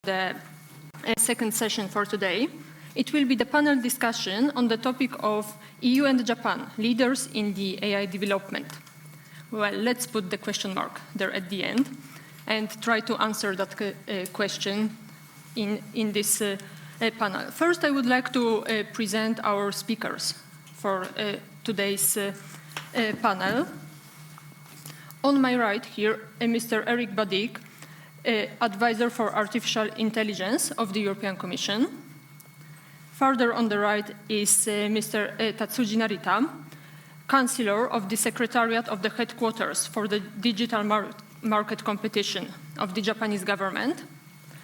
the second session for today. It will be the panel discussion on the topic of EU and Japan, leaders in the AI development. Well, let's put the question mark there at the end and try to answer that question in this panel. First, I would like to present our speakers for today's panel. On my right here, Mr. Eric Badik, Advisor for Artificial Intelligence of the European Commission. Further on the right is Mr. Tatsuya Narita, Chancellor of the Secretariat of the Headquarters for the Digital Market Competition of the Japanese government.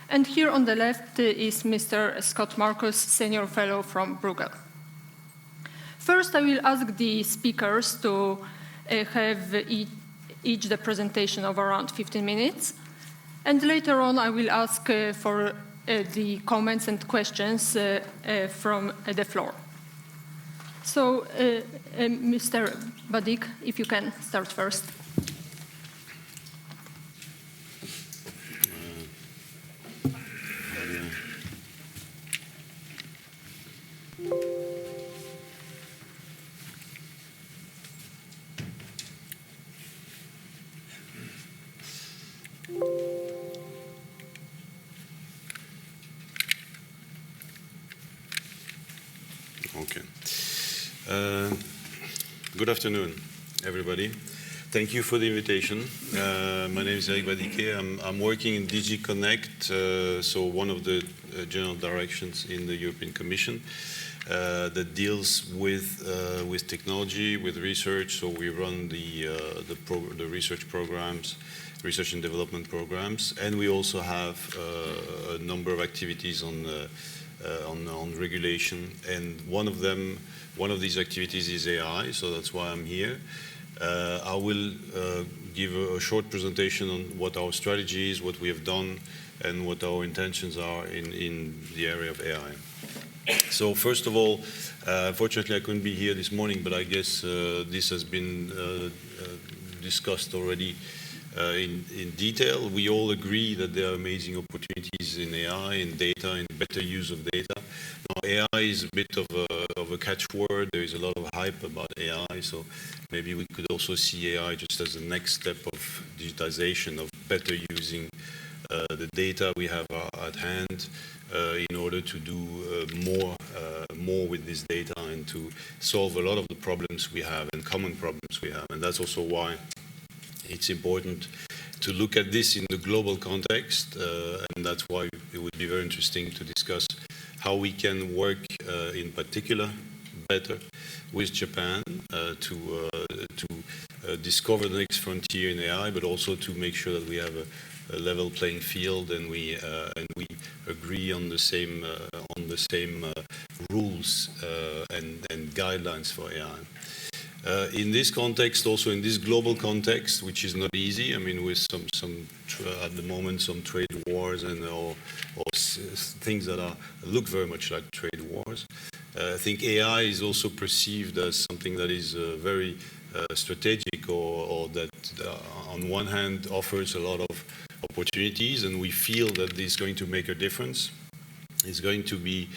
And here on the left is Mr. Scott Marcus, Senior Fellow from Bruegel. First, I will ask the speakers to have each the presentation of around 15 minutes. And later on, I will ask for the comments and questions from the floor. So, Mr. Badik, if you can start first. Okay. Good afternoon, everybody. Thank you for the invitation. My name is Eric Badike. I'm working in DG Connect, so one of the general directions in the European Commission that deals with technology, with research. So we run the research programs, research and development programs, and we also have a number of activities on regulation, and one of these activities is AI, so that's why I'm here. I will give a short presentation on what our strategy is, what we have done, and what our intentions are in the area of AI. So first of all, unfortunately I couldn't be here this morning, but I guess this has been discussed already in detail. We all agree that there are amazing opportunities in AI, in data, in better use of data. Now, AI is a bit of a catchword. There is a lot of hype about AI, so maybe we could also see AI just as the next step of digitization, of better using the data we have at hand in order to do more with this data and to solve a lot of the problems we have and common problems we have. And that's also why it's important to look at this in the global context, and that's why it would be very interesting to discuss how we can work in particular better with Japan to discover the next frontier in AI, but also to make sure that we have a level playing field and we agree on the same rules and guidelines for AI. In this context, also in this global context, which is not easy, I mean, with some at the moment some trade wars and or things that look very much like trade wars, I think AI is also perceived as something that is very strategic, or that on one hand offers a lot of opportunities, and we feel that this is going to make a difference. It's going to be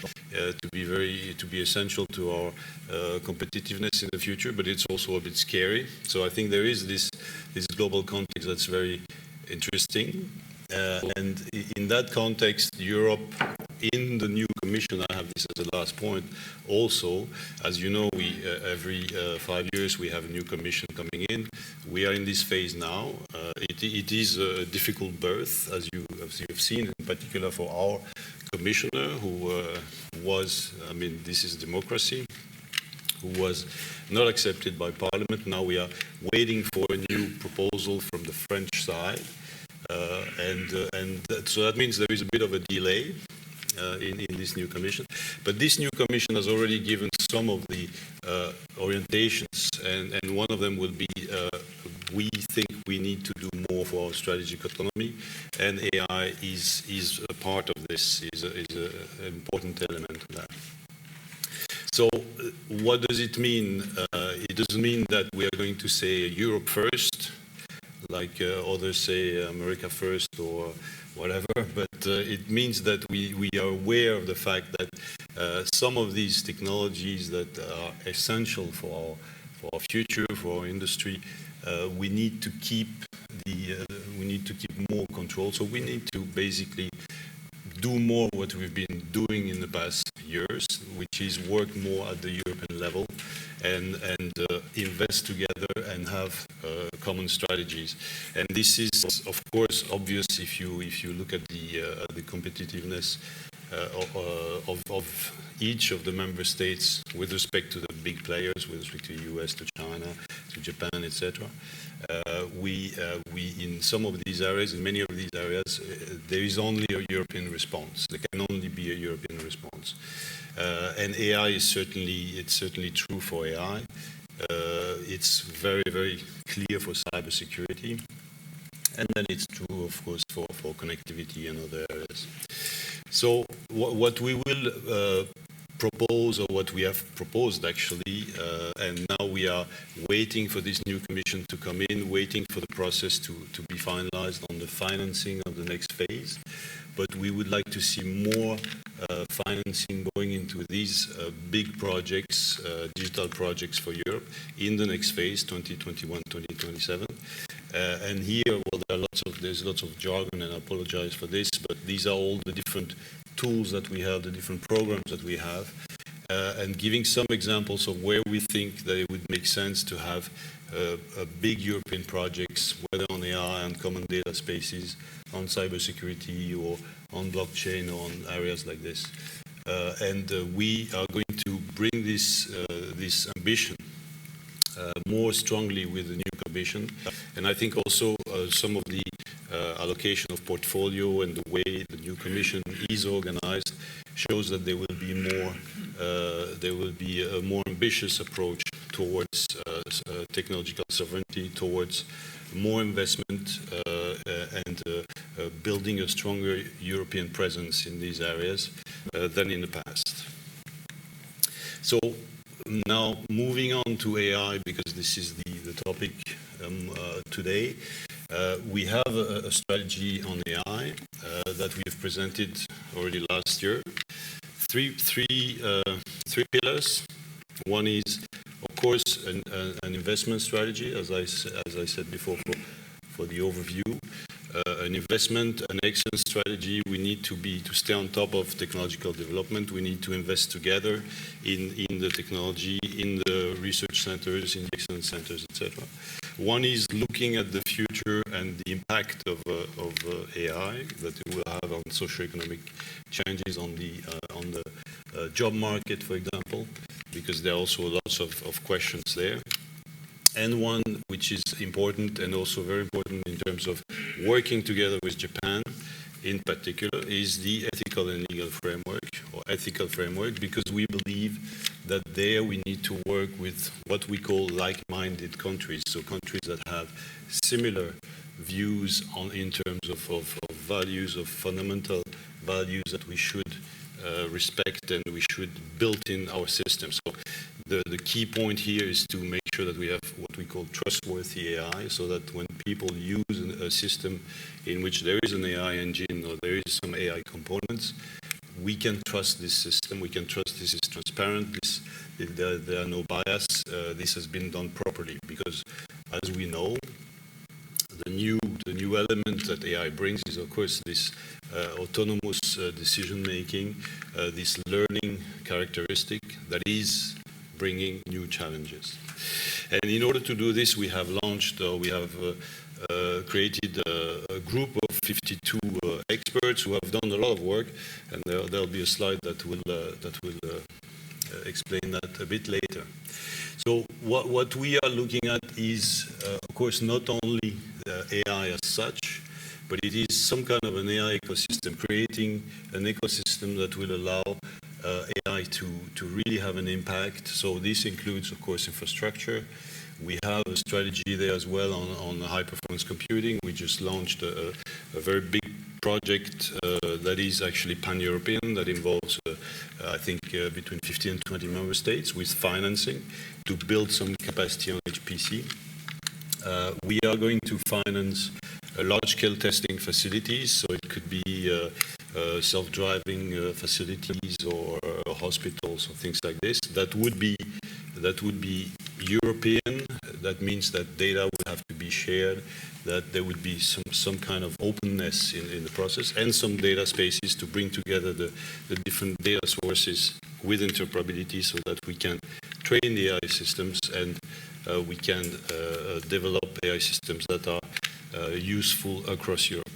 essential to our competitiveness in the future, but it's also a bit scary. So I think there is this global context that's very interesting, and in that context, Europe, in the new Commission, I have this as the last point. Also, as you know, we every 5 years we have a new Commission coming in. We are in this phase now. It is a difficult birth, as you have seen, in particular for our Commissioner, who was, I mean, this is democracy, who was not accepted by Parliament. Now we are waiting for a new proposal from the French side, so that means there is a bit of a delay in this new Commission. But this new Commission has already given some of the orientations, and one of them will be we think we need to do more for our strategic autonomy, and AI is a part of this, is an important element of that. So what does it mean? It doesn't mean that we are going to say Europe first, like others say America first or whatever, but it means that we are aware of the fact that some of these technologies that are essential for our future, for our industry, we need to keep more control. So we need to basically do more what we've been doing in the past years, which is work more at the European level and invest together and have common strategies. And this is, of course, obvious if you look at the competitiveness of each of the member states with respect to the big players, with respect to the US, to China, to Japan, etc. We in some of these areas, in many of these areas, there is only a European response. There can only be a European response. And AI is certainly true for AI. It's very, very clear for cybersecurity. And then it's true, of course, for connectivity and other areas. So what we will propose, or what we have proposed actually, and now we are waiting for this new commission to come in, waiting for the process to be finalized on the financing of the next phase. But we would like to see more financing going into these big projects, digital projects for Europe in the next phase, 2021-2027. And here, well, there's lots of jargon, and I apologize for this, but these are all the different tools that we have, the different programs that we have, and giving some examples of where we think that it would make sense to have big European projects, whether on AI and common data spaces, on cybersecurity or on blockchain or on areas like this. And we are going to bring this ambition more strongly with the new commission. And I think also some of the allocation of portfolio and the way the new commission is organized shows that there will be a more ambitious approach towards technological sovereignty, towards more investment and building a stronger European presence in these areas than in the past. So now moving on to AI, because this is the topic today. We have a strategy on AI that we have presented already last year. Three pillars. One is, of course, an investment strategy, as I said before, for the overview. An investment, an excellence strategy. We need to stay on top of technological development. We need to invest together in the technology, in the research centers, in the excellence centers, etc. One is looking at the future and the impact of AI that it will have on socioeconomic changes, on the job market, for example, because there are also lots of questions there. And one which is important, and also very important in terms of working together with Japan in particular, is the ethical and legal framework, or ethical framework, because we believe that there we need to work with what we call like-minded countries, so countries that have similar views in terms of values, of fundamental values that we should respect and we should build in our system. So the key point here is to make sure that we have what we call trustworthy AI, so that when people use a system in which there is an AI engine or there is some AI components, we can trust this system, we can trust this is transparent, there are no bias, this has been done properly. Because as we know, the new element that AI brings is, of course, this autonomous decision-making, this learning characteristic that is bringing new challenges. And in order to do this, we have launched, we have created a group of 52 experts who have done a lot of work, and there'll be a slide that will explain that a bit later. So what we are looking at is, of course, not only AI as such, but it is some kind of an AI ecosystem, creating an ecosystem that will allow AI to really have an impact. So this includes, of course, infrastructure. We have a strategy there as well on high-performance computing. We just launched a very big project that is actually pan-European, that involves, I think, between 15 and 20 member states with financing to build some capacity on HPC. We are going to finance large-scale testing facilities, so it could be self-driving facilities or hospitals or things like this. That would be European. That means that data would have to be shared, that there would be some kind of openness in the process, and some data spaces to bring together the different data sources with interoperability so that we can train the AI systems and we can develop AI systems that are useful across Europe.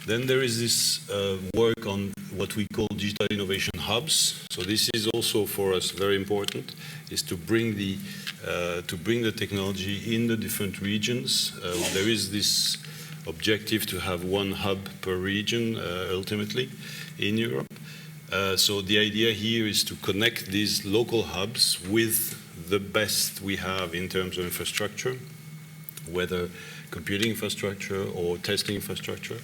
Then there is this work on what we call digital innovation hubs. So this is also for us very important, is to bring the technology in the different regions. There is this objective to have one hub per region ultimately in Europe. So the idea here is to connect these local hubs with the best we have in terms of infrastructure, whether computing infrastructure or testing infrastructure,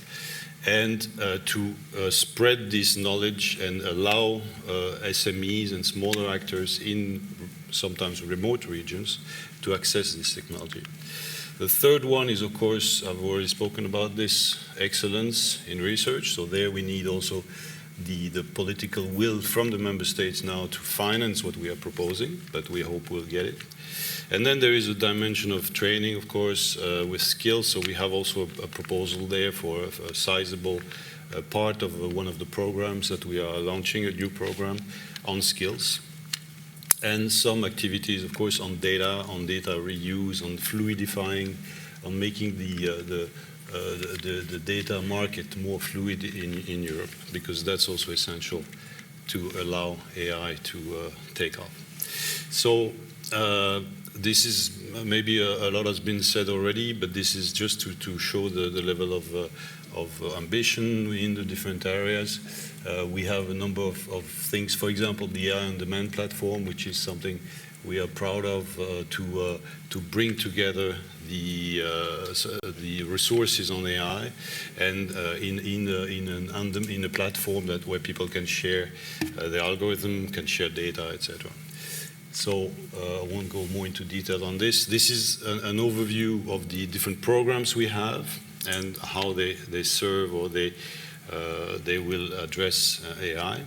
and to spread this knowledge and allow SMEs and smaller actors in sometimes remote regions to access this technology. The third one is, of course, I've already spoken about this, excellence in research. So there we need also the political will from the member states now to finance what we are proposing, but we hope we'll get it. And then there is a dimension of training, of course, with skills. So we have also a proposal there for a sizable part of one of the programs that we are launching, a new program on skills. And some activities, of course, on data reuse, on fluidifying, on making the data market more fluid in Europe, because that's also essential to allow AI to take off. So this is maybe a lot has been said already, but this is just to show the level of ambition in the different areas. We have a number of things, for example, the AI on Demand platform, which is something we are proud of to bring together the resources on AI and in a platform where people can share their algorithm, can share data, etc. So I won't go more into detail on this. This is an overview of the different programs we have and how they serve or they will address AI.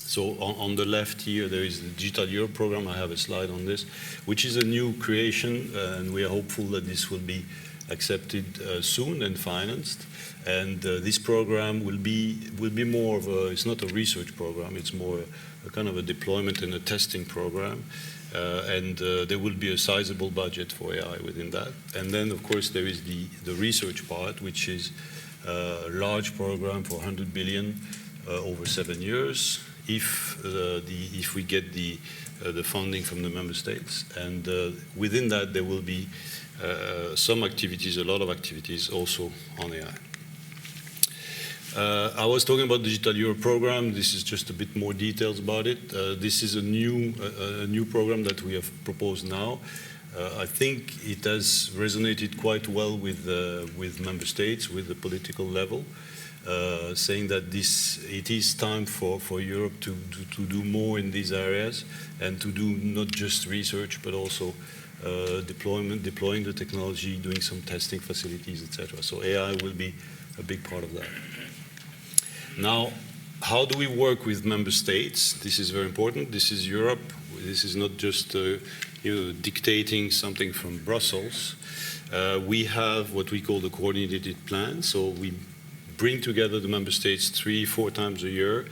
So on the left here, there is the Digital Europe program. I have a slide on this, which is a new creation, and we are hopeful that this will be accepted soon and financed. And this program will be more of a, it's not a research program, it's more a kind of a deployment and a testing program. And there will be a sizable budget for AI within that. And then, of course, there is the research part, which is a large program for 100 billion over 7 years, if we get the funding from the member states. And within that, there will be some activities, a lot of activities also on AI. I was talking about the Digital Europe program. This is just a bit more details about it. This is a new program that we have proposed now. I think it has resonated quite well with member states, with the political level, saying that it is time for Europe to do more in these areas and to do not just research but also deploying the technology, doing some testing facilities, etc. So AI will be a big part of that. Now, how do we work with member states? This is very important. This is Europe. This is not just dictating something from Brussels. We have what we call the coordinated plan. So we bring together the member states 3-4 times a year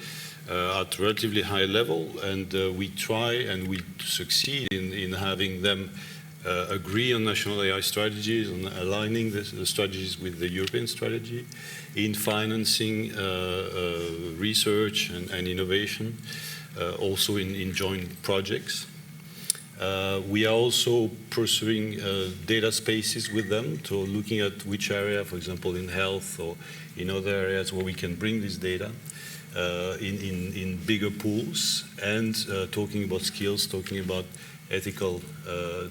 at relatively high level, and we try and we succeed in having them agree on national AI strategies, on aligning the strategies with the European strategy, in financing research and innovation, also in joint projects. We are also pursuing data spaces with them, so looking at which area, for example, in health or in other areas where we can bring this data in bigger pools, and talking about skills, talking about ethical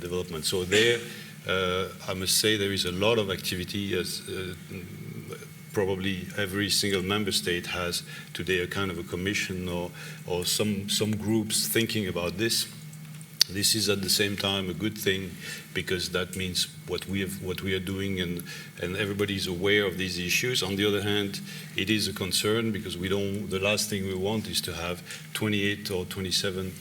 development. So there, I must say there is a lot of activity, as probably every single member state has today a kind of a commission or some groups thinking about this. This is at the same time a good thing because that means what we are doing, and everybody is aware of these issues. On the other hand, it is a concern because the last thing we want is to have 28 or 27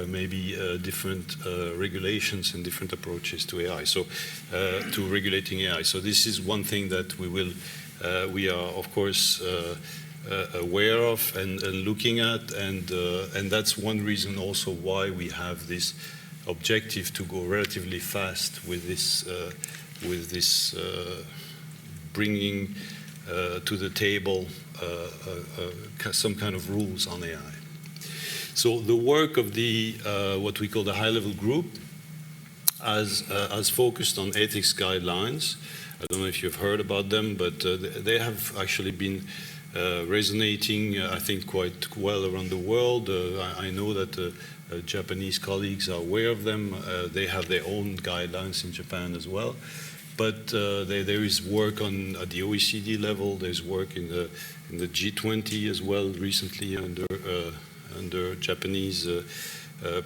maybe different regulations and different approaches to AI, so to regulating AI. So this is one thing that we are of course aware of and looking at, and that's one reason also why we have this objective to go relatively fast with this bringing to the table some kind of rules on AI. So the work of the what we call the high-level group has focused on ethics guidelines. I don't know if you've heard about them, but they have actually been resonating, I think, quite well around the world. I know that Japanese colleagues are aware of them. They have their own guidelines in Japan as well. But there is work at the OECD level. There's work in the G20 as well recently under Japanese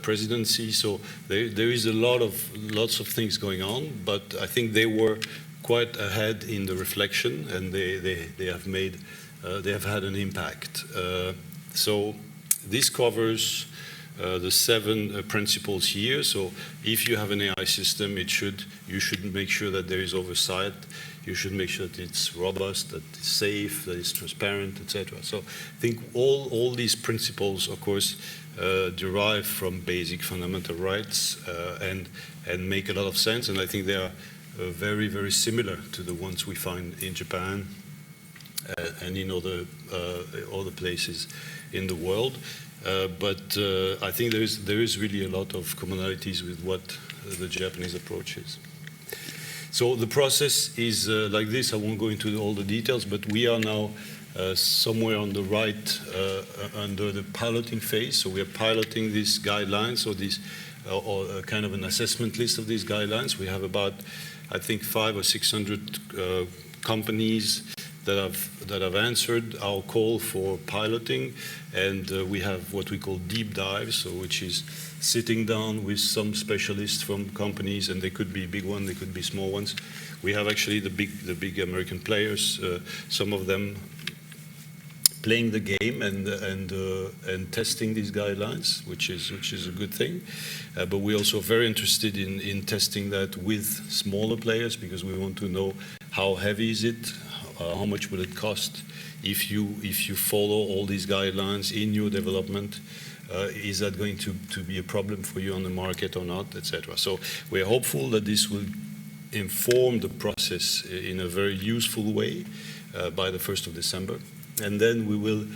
presidency. So there is lots of things going on. But I think they were quite ahead in the reflection, and they have had an impact. So this covers the 7 principles here. So if you have an AI system, you should make sure that there is oversight. You should make sure that it's robust, that it's safe, that it's transparent, etc. So I think all these principles, of course, derive from basic fundamental rights and make a lot of sense. And I think they are very, very similar to the ones we find in Japan and in other places in the world. But I think there is really a lot of commonalities with what the Japanese approach is. So the process is like this. I won't go into all the details, but we are now somewhere on the right under the piloting phase. So we are piloting these guidelines, or this or kind of an assessment list of these guidelines. We have about, I think, 500 or 600 companies that have answered our call for piloting, and we have what we call deep dives, so which is sitting down with some specialists from companies, and they could be big ones, they could be small ones. We have actually the big American players, some of them playing the game and testing these guidelines, which is a good thing. But we're also very interested in testing that with smaller players, because we want to know how heavy is it. How much will it cost if you follow all these guidelines in your development? Is that going to be a problem for you on the market or not, etc. So we're hopeful that this will inform the process in a very useful way by the 1st of December. And then we will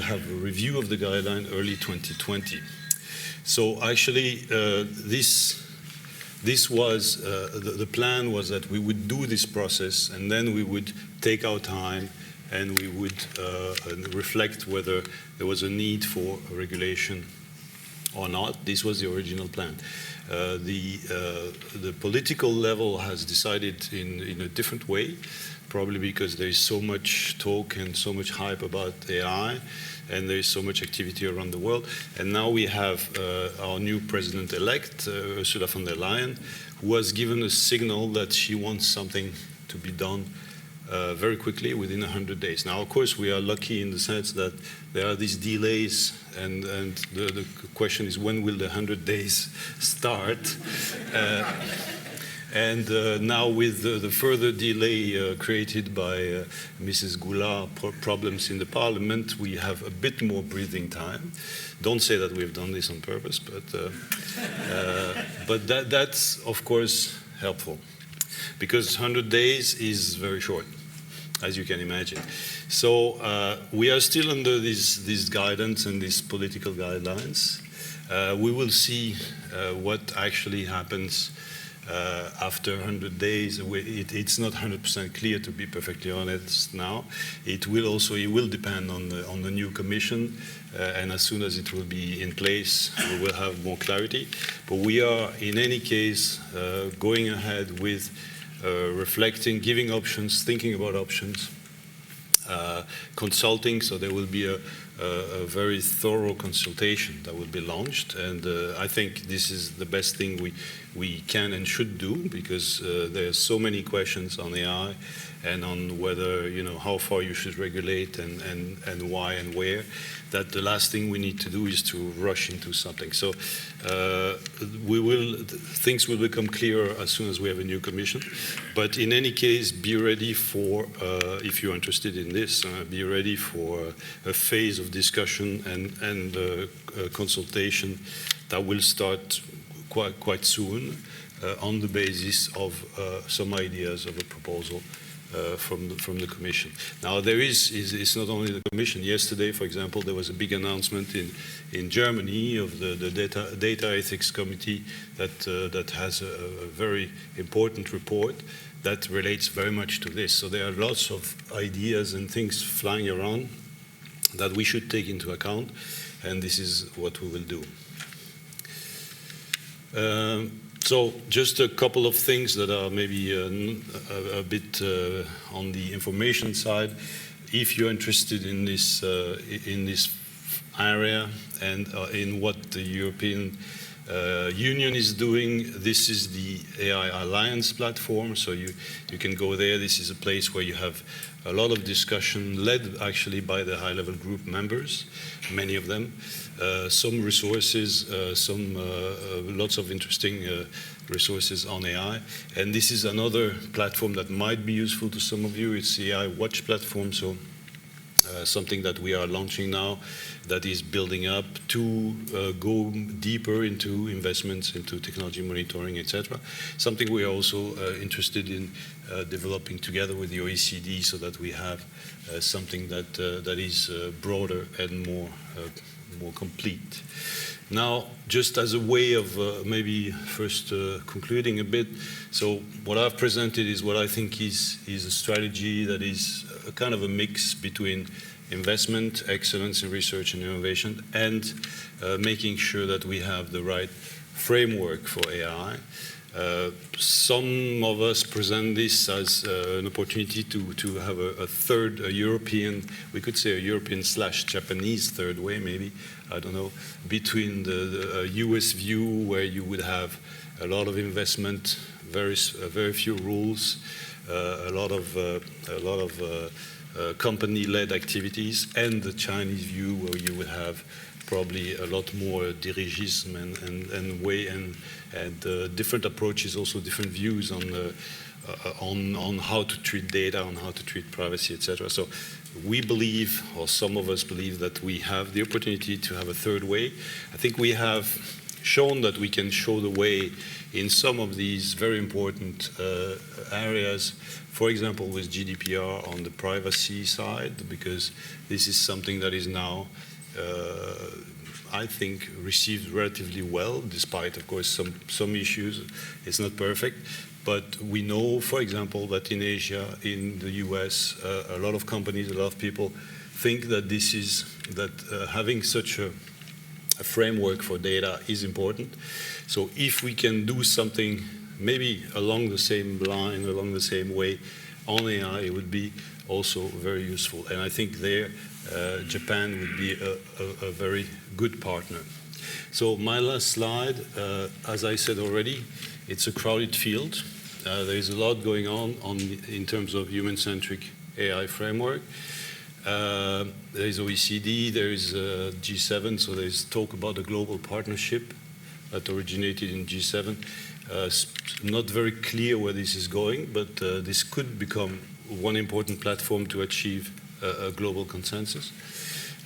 have a review of the guideline early 2020. So actually this was, the plan was that we would do this process, and then we would take our time and we would reflect whether there was a need for a regulation or not. This was the original plan. The political level has decided in a different way, probably because there is so much talk and so much hype about AI, and there is so much activity around the world. And now we have our new president-elect, Ursula von der Leyen, who has given a signal that she wants something to be done very quickly, within 100 days. Now, of course, we are lucky in the sense that there are these delays, and the question is, when will the 100 days start? And now with the further delay created by Mrs. Goulart problems in the parliament, we have a bit more breathing time. Don't say that we've done this on purpose, but that's, of course, helpful. Because 100 days is very short, as you can imagine. So we are still under this guidance and these political guidelines. We will see what actually happens after 100 days. It's not 100% clear, to be perfectly honest now. It will depend on the new commission, and as soon as it will be in place, we will have more clarity. But we are, in any case, going ahead with reflecting, giving options, thinking about options, consulting, so there will be a very thorough consultation that will be launched, and I think this is the best thing we can and should do, because there's so many questions on AI and on whether, how far you should regulate and why and where, that the last thing we need to do is to rush into something. So things will become clearer as soon as we have a new commission. But in any case, be ready for, if you're interested in this, be ready for a phase of discussion and consultation that will start quite soon on the basis of some ideas of a proposal from the Commission. Now, it's not only the Commission. Yesterday, for example, there was a big announcement in Germany of the Data Ethics Committee that has a very important report that relates very much to this. So there are lots of ideas and things flying around that we should take into account, and this is what we will do. So just a couple of things that are maybe a bit on the information side. If you're interested in this area and in what the European Union is doing, this is the AI Alliance platform, so you can go there. This is a place where you have a lot of discussion led actually by the high-level group members, many of them. Some resources, lots of interesting resources on AI. And this is another platform that might be useful to some of you. It's the iWatch platform, so something that we are launching now that is building up to go deeper into investments, into technology monitoring, etc. Something we are also interested in developing together with the OECD, so that we have something that is broader and more complete. Now, just as a way of maybe first concluding a bit, so what I've presented is what I think is a strategy that is a kind of a mix between investment, excellence in research and innovation, and making sure that we have the right framework for AI. Some of us present this as an opportunity to have a third, a European, we could say a European/Japanese third way, maybe, I don't know, between the US view, where you would have a lot of investment, very few rules, a lot of company-led activities, and the Chinese view, where you would have probably a lot more dirigism and different approaches, also different views on how to treat data, on how to treat privacy, etc. So we believe, or some of us believe, that we have the opportunity to have a third way. I think we have shown that we can show the way in some of these very important areas, for example, with GDPR on the privacy side, because this is something that is now I think received relatively well, despite, of course, some issues. It's not perfect, but we know, for example, that in Asia, in the US, a lot of companies, a lot of people think that having such a framework for data is important. So if we can do something maybe along the same line, along the same way on AI, it would be also very useful. And I think there, Japan would be a very good partner. So my last slide, as I said already, it's a crowded field. There is a lot going on in terms of human-centric AI framework. There is OECD, there is G7, so there's talk about a global partnership that originated in G7. Not very clear where this is going, but this could become one important platform to achieve a global consensus.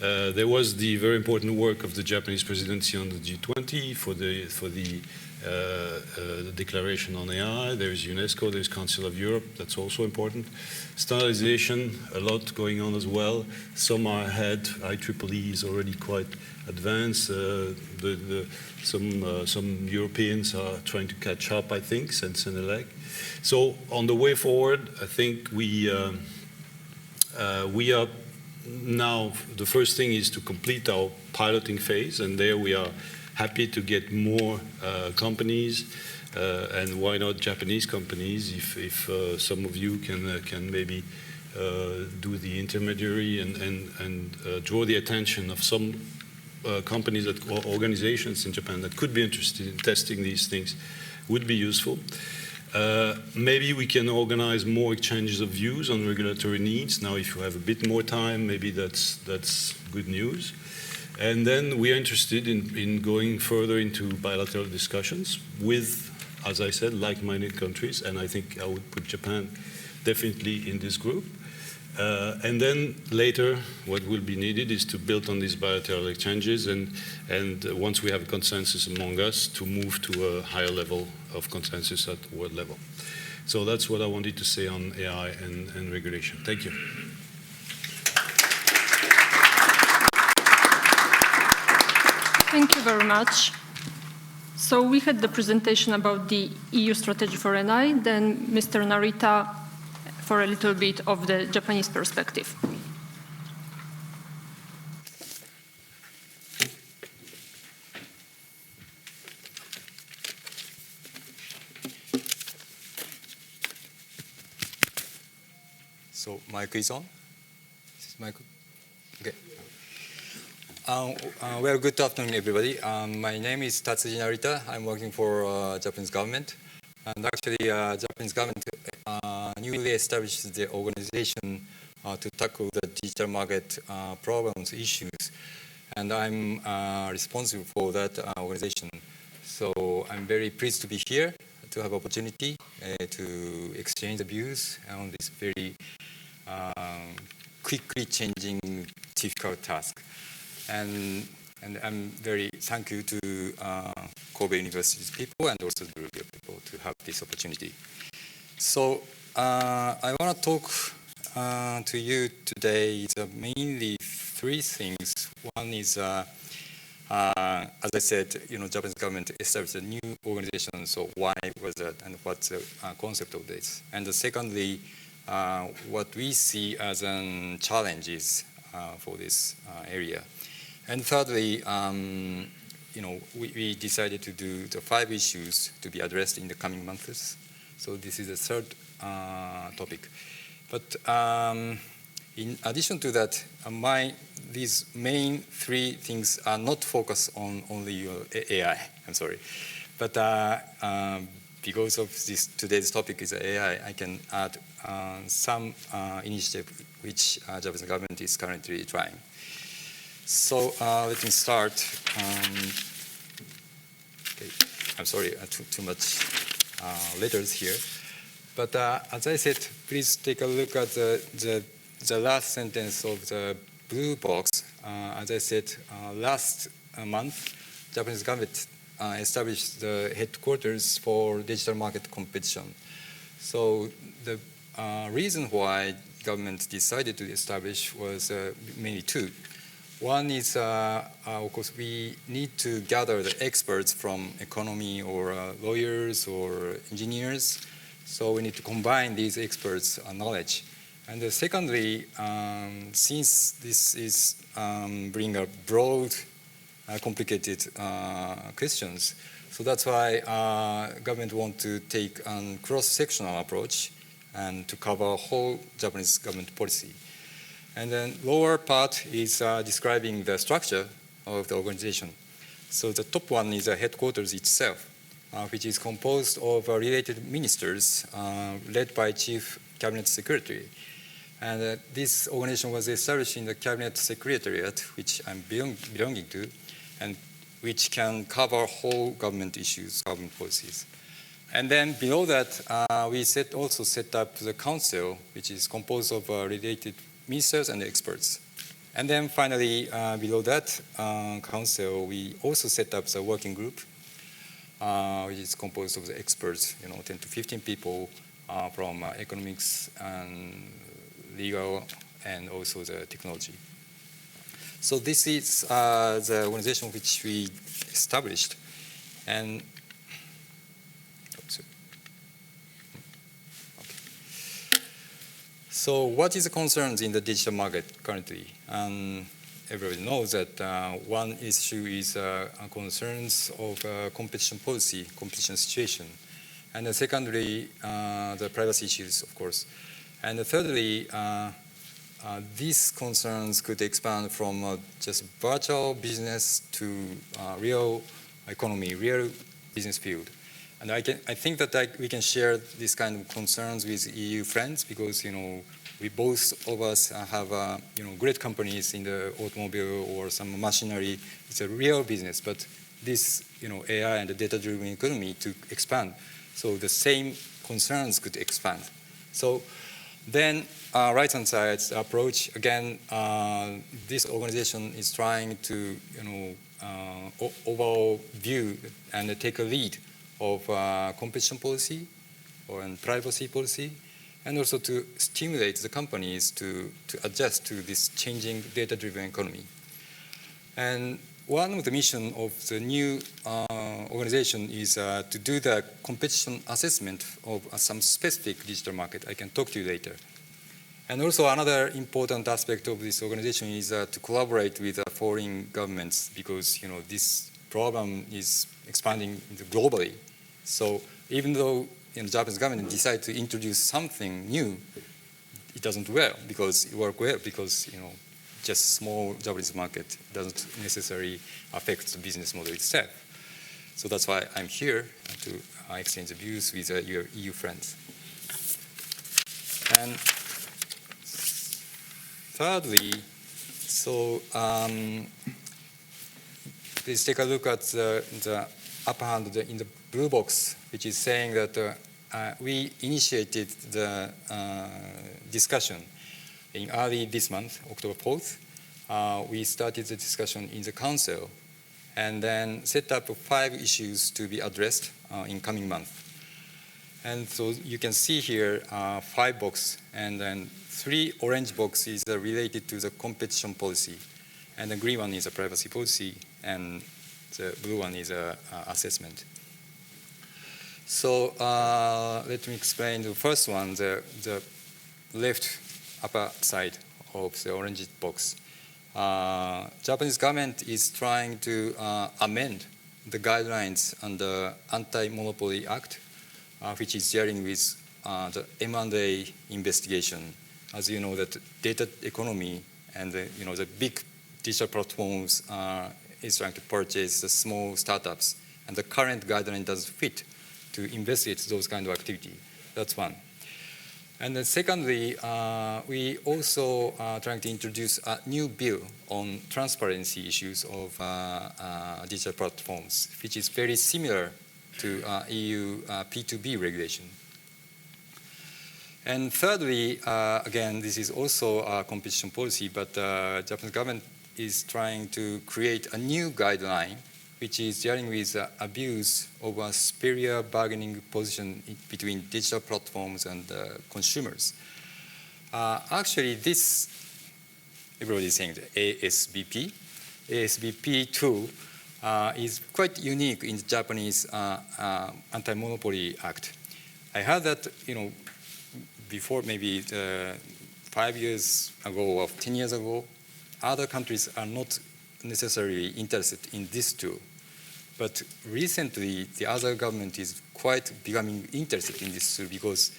There was the very important work of the Japanese presidency on the G20 for the declaration on AI. There's UNESCO, there's Council of Europe, that's also important. Standardization, a lot going on as well. Some are ahead. IEEE is already quite advanced. Some Europeans are trying to catch up, I think, since Senelec. So on the way forward, I think we are now, the first thing is to complete our piloting phase, and there we are happy to get more companies, and why not Japanese companies, if some of you can maybe do the intermediary and draw the attention of some companies or organizations in Japan that could be interested in testing these things would be useful. Maybe we can organize more exchanges of views on regulatory needs. Now, if you have a bit more time, maybe that's good news. And then we are interested in going further into bilateral discussions with, as I said, like-minded countries, and I think I would put Japan definitely in this group. And then later, what will be needed is to build on these bilateral exchanges, and once we have a consensus among us, to move to a higher level of consensus at world level. So that's what I wanted to say on AI and regulation. Thank you. Thank you very much. So we had the presentation about the EU strategy for AI, then Mr. Narita for a little bit of the Japanese perspective. So mic is on? Is this mic? Okay. Well, good afternoon, everybody. My name is Tatsuya Narita. I'm working for Japanese government. And actually, Japanese government newly established the organization to tackle the digital market problems, issues. And I'm responsible for that organization. So I'm very pleased to be here, to have opportunity to exchange the views on this very quickly changing difficult task. And I'm very thank you to Kobe University's people and also the Bruegel people to have this opportunity. So I want to talk to you today mainly three things. One is, as I said, Japanese government established a new organization. So why was that, and what's the concept of this? And secondly, what we see as challenges for this area. And thirdly, we decided to do the 5 issues to be addressed in the coming months. So this is the third topic. But in addition to that, these main 3 things are not focused on only AI. I'm sorry, but because of today's topic is AI, I can add some initiative which Japanese government is currently trying. So let me start. Okay. I'm sorry, too much letters here. But as I said, please take a look at the last sentence of the blue box. As I said, last month, Japanese government established the headquarters for digital market competition. So the reason why government decided to establish was mainly 2. One is, of course, we need to gather the experts from economy or lawyers or engineers. So we need to combine these experts' knowledge. And secondly, since this is bring a broad, complicated questions, so that's why government want to take a cross-sectional approach and to cover whole Japanese government policy. And then lower part is describing the structure of the organization. So the top one is the headquarters itself, which is composed of related ministers led by Chief Cabinet Secretary. And this organization was established in the Cabinet Secretariat, which I'm belonging to, and which can cover whole government issues, government policies. And then below that, we also set up the council, which is composed of related ministers and experts. And then finally, below that council, we also set up the working group, which is composed of the experts, 10 to 15 people from economics and legal and also the technology. So this is the organization which we established. And so what is the concerns in the digital market currently? Everybody knows that one issue is concerns of competition policy, competition situation. And secondly, the privacy issues, of course. And thirdly, these concerns could expand from just virtual business to real economy, real business field. And I think that we can share this kind of concerns with EU friends because, we both of us have, great companies in the automobile or some machinery. It's a real business, but this, AI and the data-driven economy to expand. So the same concerns could expand. So then right-hand side approach, again, this organization is trying to, overall view and take a lead of competition policy and privacy policy, and also to stimulate the companies to adjust to this changing data-driven economy. And one of the mission of the new organization is to do the competition assessment of some specific digital market. I can talk to you later. And also another important aspect of this organization is to collaborate with foreign governments because this problem is expanding globally. So even though the Japanese government decided to introduce something new, it doesn't work because just small Japanese market doesn't necessarily affect the business model itself. So that's why I'm here to exchange views with your EU friends. And thirdly, so please take a look at the upper hand in the blue box, which is saying that we initiated the discussion in early this month, October 4th. We started the discussion in the council and then set up 5 issues to be addressed in coming month. And so you can see here 5 boxes, and then 3 orange boxes are related to the competition policy, and the green one is a privacy policy, and the blue one is assessment. So let me explain the first one, the left upper side of the orange box. Japanese government is trying to amend the guidelines under Anti-Monopoly Act, which is dealing with the M&A investigation. As you know, that data economy and the big digital platforms is trying to purchase the small startups, and the current guideline doesn't fit to investigate those kind of activity. That's one. And then secondly, we also are trying to introduce a new bill on transparency issues of digital platforms, which is very similar to EU P2B regulation. And thirdly, again, this is also a competition policy, but Japanese government is trying to create a new guideline which is dealing with abuse of a superior bargaining position between digital platforms and consumers. Actually, this, everybody is saying the ASBP. ASBP 2 is quite unique in the Japanese Anti-Monopoly Act. I heard that, before maybe 5 years ago or 10 years ago, other countries are not necessarily interested in this tool. But recently, the other government is quite becoming interested in this tool because,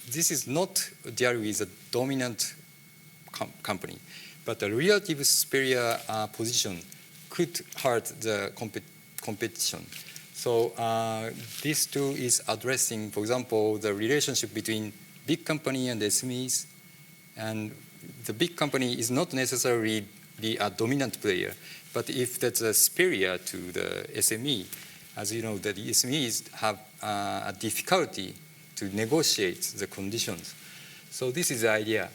this is not dealing with a dominant company, but a relative superior position could hurt the competition. So this tool is addressing, for example, the relationship between big company and SMEs, and the big company is not necessarily be a dominant player, but if that's superior to the SME, as you know, that the SMEs have a difficulty to negotiate the conditions. So this is the idea.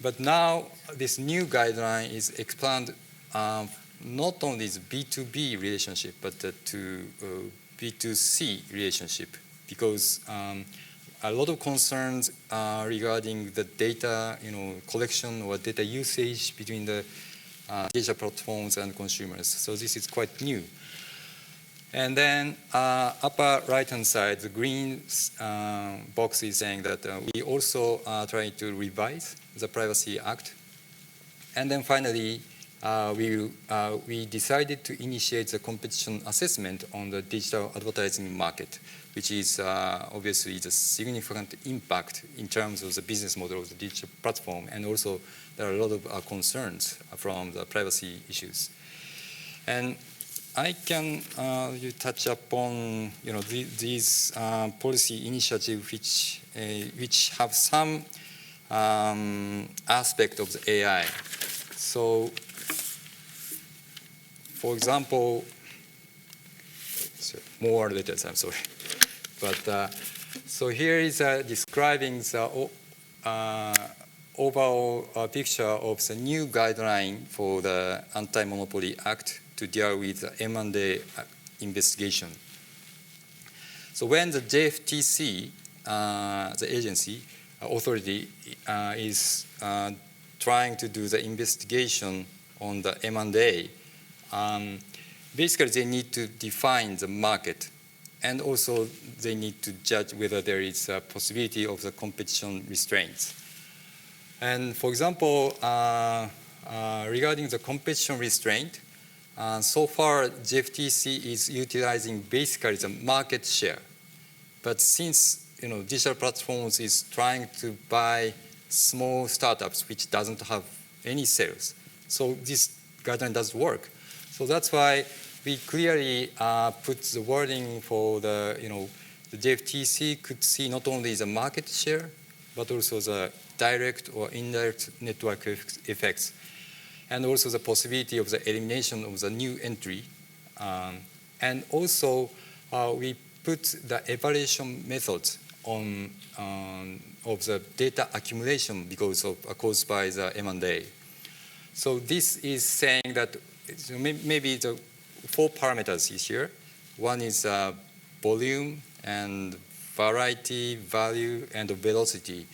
But now this new guideline is expanded not only the B2B relationship, but to B2C relationship, because a lot of concerns regarding the data, collection or data usage between the digital platforms and consumers. So this is quite new. And then upper right-hand side, the green box is saying that we also are trying to revise the Privacy Act. And then finally, we decided to initiate the competition assessment on the digital advertising market, which is obviously the significant impact in terms of the business model of the digital platform, and also there are a lot of concerns from the privacy issues. And I can touch upon these policy initiatives which have some aspect of the AI. So, for example, more letters, I'm sorry. But so here is describing the overall picture of the new guideline for the Anti-Monopoly Act to deal with the M&A investigation. So when the JFTC, the agency, authority, is trying to do the investigation on the M&A, basically they need to define the market, and also they need to judge whether there is a possibility of the competition restraints. And for example, regarding the competition restraint, so far JFTC is utilizing basically the market share. But since digital platforms is trying to buy small startups which doesn't have any sales, so this guideline doesn't work. So that's why we clearly put the wording for the JFTC could see not only the market share, but also the direct or indirect network effects, and also the possibility of the elimination of the new entry. And also we put the evaluation methods on of the data accumulation because of caused by the M&A. So this is saying that maybe the 4 parameters is here. One is volume and variety, value, and velocity.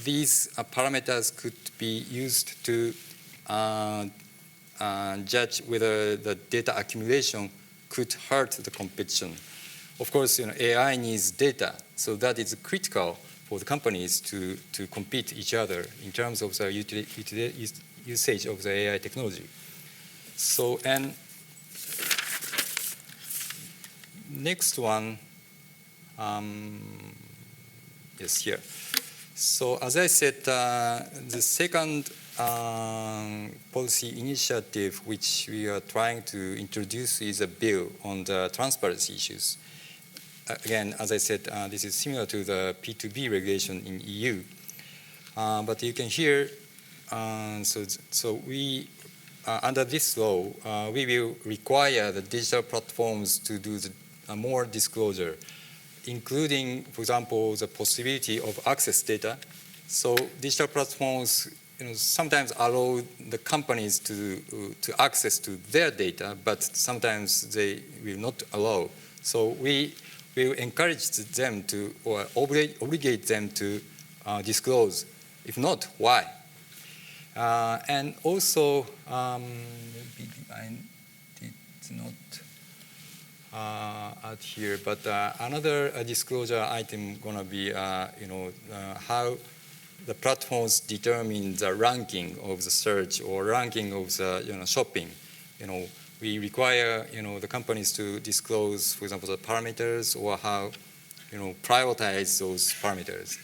These parameters could be used to judge whether the data accumulation could hurt the competition. Of course, AI needs data, so that is critical for the companies to compete each other in terms of the usage of the AI technology. So, and next one, yes, here. So as I said, the second policy initiative which we are trying to introduce is a bill on the transparency issues. Again, as I said, this is similar to the P2B regulation in EU. But you can hear, so we, under this law, we will require the digital platforms to do more disclosure, including, for example, the possibility of access data. So digital platforms sometimes allow the companies to access to their data, but sometimes they will not allow. So we will encourage them to, or obligate them to disclose. If not, why? And also, maybe I did not add here, but another disclosure item gonna be, how the platforms determine the ranking of the search or ranking of the shopping. We require the companies to disclose, for example, the parameters or how prioritize those parameters.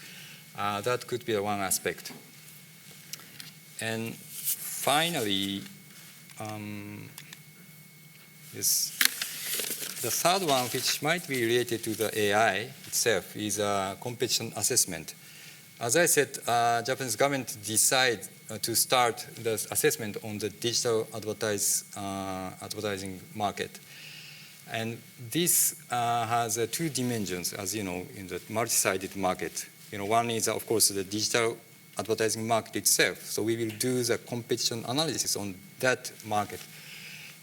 That could be one aspect. And finally, the third one, which might be related to the AI itself, is competition assessment. As I said, Japanese government decided to start the assessment on the digital advertising market. And this has 2 dimensions, as you know, in the multi-sided market. One is, of course, the digital advertising market itself. So we will do the competition analysis on that market.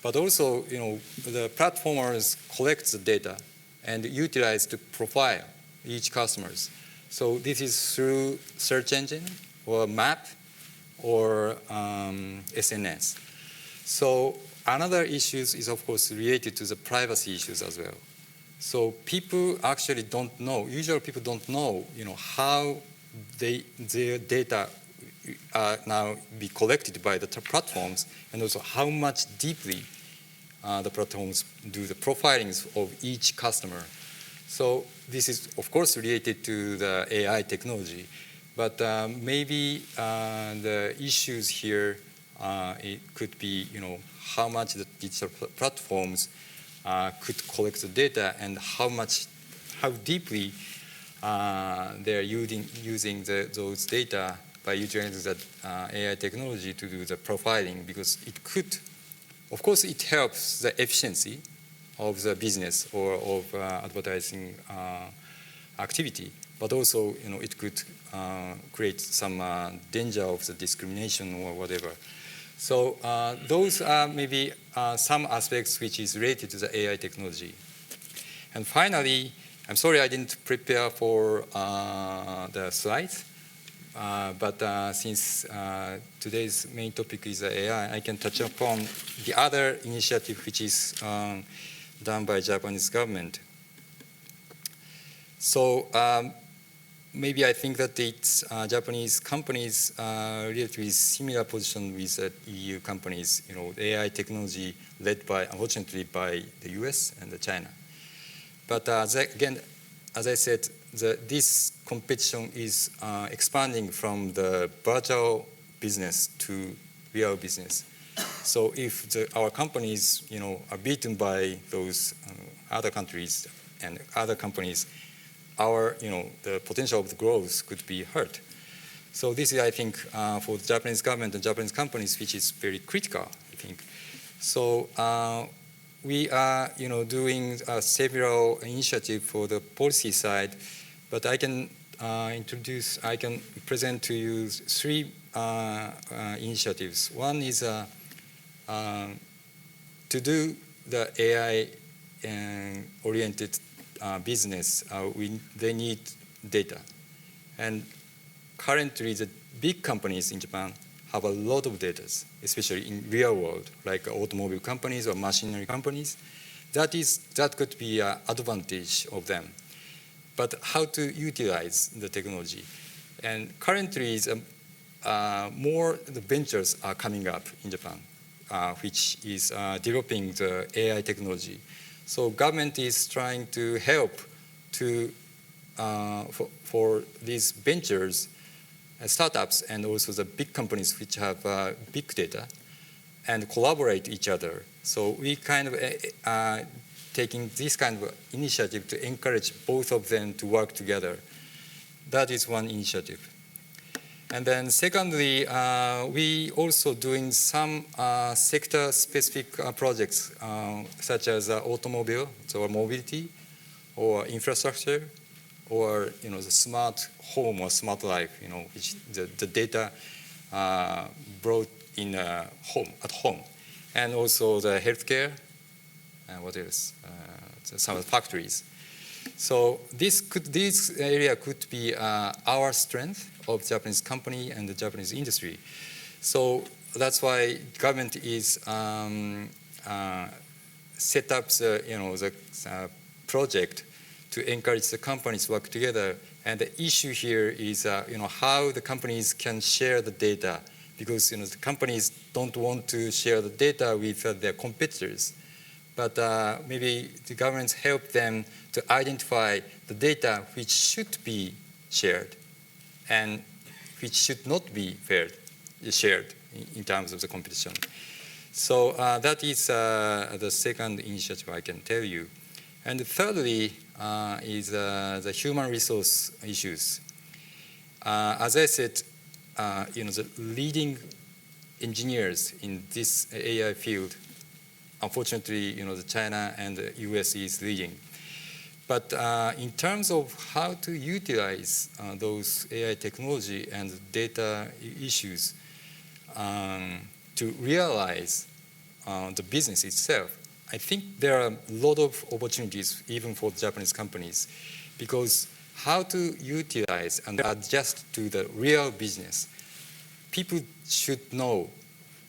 But also, the platformers collect the data and utilize to profile each customers. So this is through search engine or map or SNS. So another issue is, of course, related to the privacy issues as well. So people actually don't know, usually people don't know, how their data now be collected by the platforms, and also how much deeply the platforms do the profilings of each customer. So this is, of course, related to the AI technology, but maybe the issues here, it could be, how much the digital platforms could collect the data and how deeply they're using those data by utilizing the AI technology to do the profiling, because it could, of course, it helps the efficiency of the business or of advertising activity, but also, it could create some danger of the discrimination or whatever. So those are maybe some aspects which is related to the AI technology. And finally, I'm sorry I didn't prepare for the slides, but since today's main topic is AI, I can touch upon the other initiative which is done by Japanese government. So maybe I think that it's Japanese companies relatively similar position with EU companies, AI technology led by, unfortunately, by the US and China. But again, as I said, this competition is expanding from the virtual business to real business. So if our companies, are beaten by those other countries and other companies, the potential of the growth could be hurt. So this is, I think, for the Japanese government and Japanese companies, which is very critical, I think. So we are, doing several initiatives for the policy side, but I can present to you three initiatives. One is to do the AI-oriented business, they need data. And currently, the big companies in Japan have a lot of data, especially in real world, like automobile companies or machinery companies. That could be an advantage of them. But how to utilize the technology? And currently, more the ventures are coming up in Japan, which is developing the AI technology. So government is trying to help for these ventures, startups, and also the big companies which have big data, and collaborate each other. So we kind of taking this kind of initiative to encourage both of them to work together. That is one initiative. And then secondly, we also doing some sector-specific projects, such as automobile, so mobility, or infrastructure, or the smart home or smart life, which the data brought in at home, and also the healthcare, and what else? Some factories. So this area could be our strength of Japanese company and the Japanese industry. So that's why government is set up the project to encourage the companies to work together. And the issue here is how the companies can share the data, because the companies don't want to share the data with their competitors. But maybe the governments help them to identify the data which should be shared and which should not be shared in terms of the competition. So that is the second initiative I can tell you. And thirdly is the human resource issues. As I said, the leading engineers in this AI field, unfortunately, the China and the US is leading. But in terms of how to utilize those AI technology and data issues to realize the business itself, I think there are a lot of opportunities even for Japanese companies, because how to utilize and adjust to the real business, people should know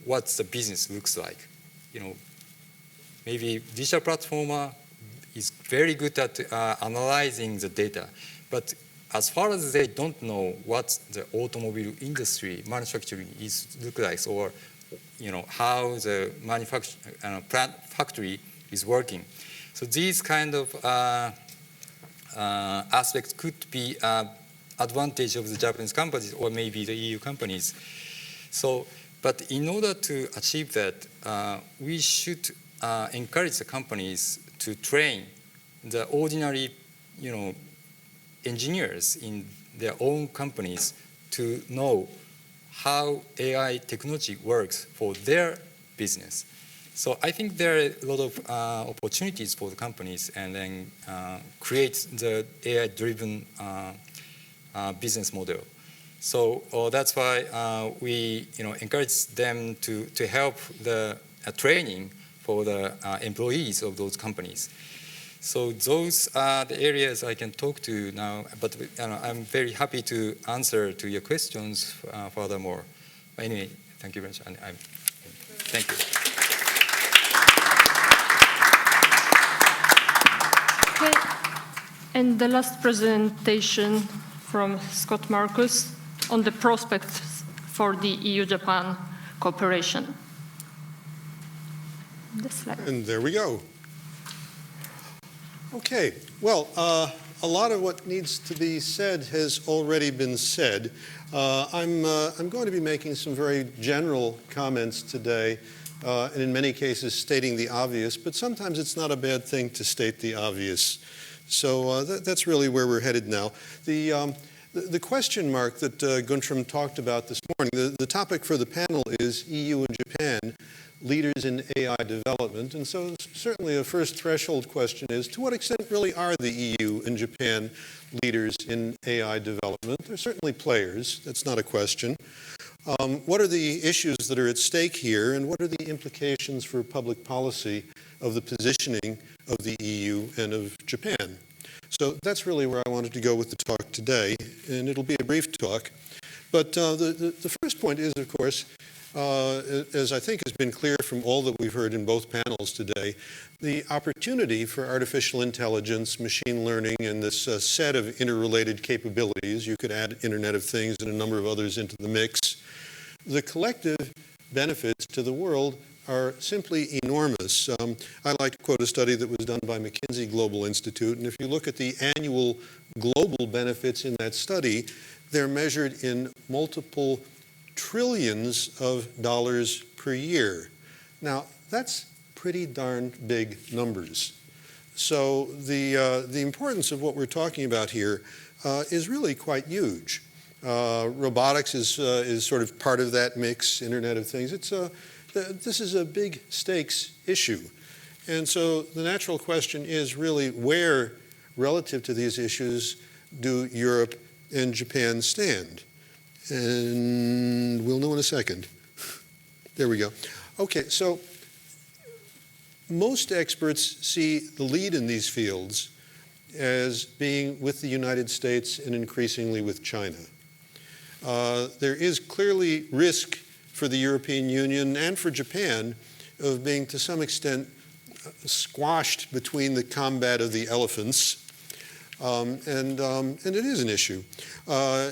what the business looks like. Maybe digital platformer is very good at analyzing the data, but as far as they don't know what the automobile industry manufacturing look like, or how the plant factory is working. So these kind of aspects could be advantage of the Japanese companies or maybe the EU companies. So, but in order to achieve that, we should encourage the companies to train the ordinary, engineers in their own companies to know how AI technology works for their business. So I think there are a lot of opportunities for the companies, and then create the AI-driven business model. So that's why we encourage them to help the training for the employees of those companies. So those are the areas I can talk to now, but I'm very happy to answer to your questions furthermore. But anyway, thank you very much. Thank you. Okay. And the last presentation from Scott Marcus on the prospects for the EU-Japan cooperation. This slide. And there we go. Okay, well, a lot of what needs to be said has already been said. I'm going to be making some very general comments today, and in many cases stating the obvious, but sometimes it's not a bad thing to state the obvious. So that's really where we're headed now. The question mark that Guntram talked about this morning, the topic for the panel is EU and Japan, leaders in AI development. And so certainly a first threshold question is, to what extent really are the EU and Japan leaders in AI development? They're certainly players, that's not a question. What are the issues that are at stake here, and what are the implications for public policy of the positioning of the EU and of Japan? So that's really where I wanted to go with the talk today, and it'll be a brief talk. But the first point is, of course, as I think has been clear from all that we've heard in both panels today, the opportunity for artificial intelligence, machine learning, and this set of interrelated capabilities, you could add Internet of Things and a number of others into the mix, the collective benefits to the world are simply enormous. I like to quote a study that was done by McKinsey Global Institute, and if you look at the annual global benefits in that study, they're measured in multiple trillions of dollars per year. Now, that's pretty darn big numbers. So the importance of what we're talking about here is really quite huge. Robotics is sort of part of that mix, Internet of Things. This is a big stakes issue. And so the natural question is really, where, relative to these issues, do Europe and Japan stand? And we'll know in a second. There we go. Okay, so most experts see the lead in these fields as being with the United States and increasingly with China. There is clearly risk for the European Union and for Japan of being to some extent squashed between the combat of the elephants. And it is an issue.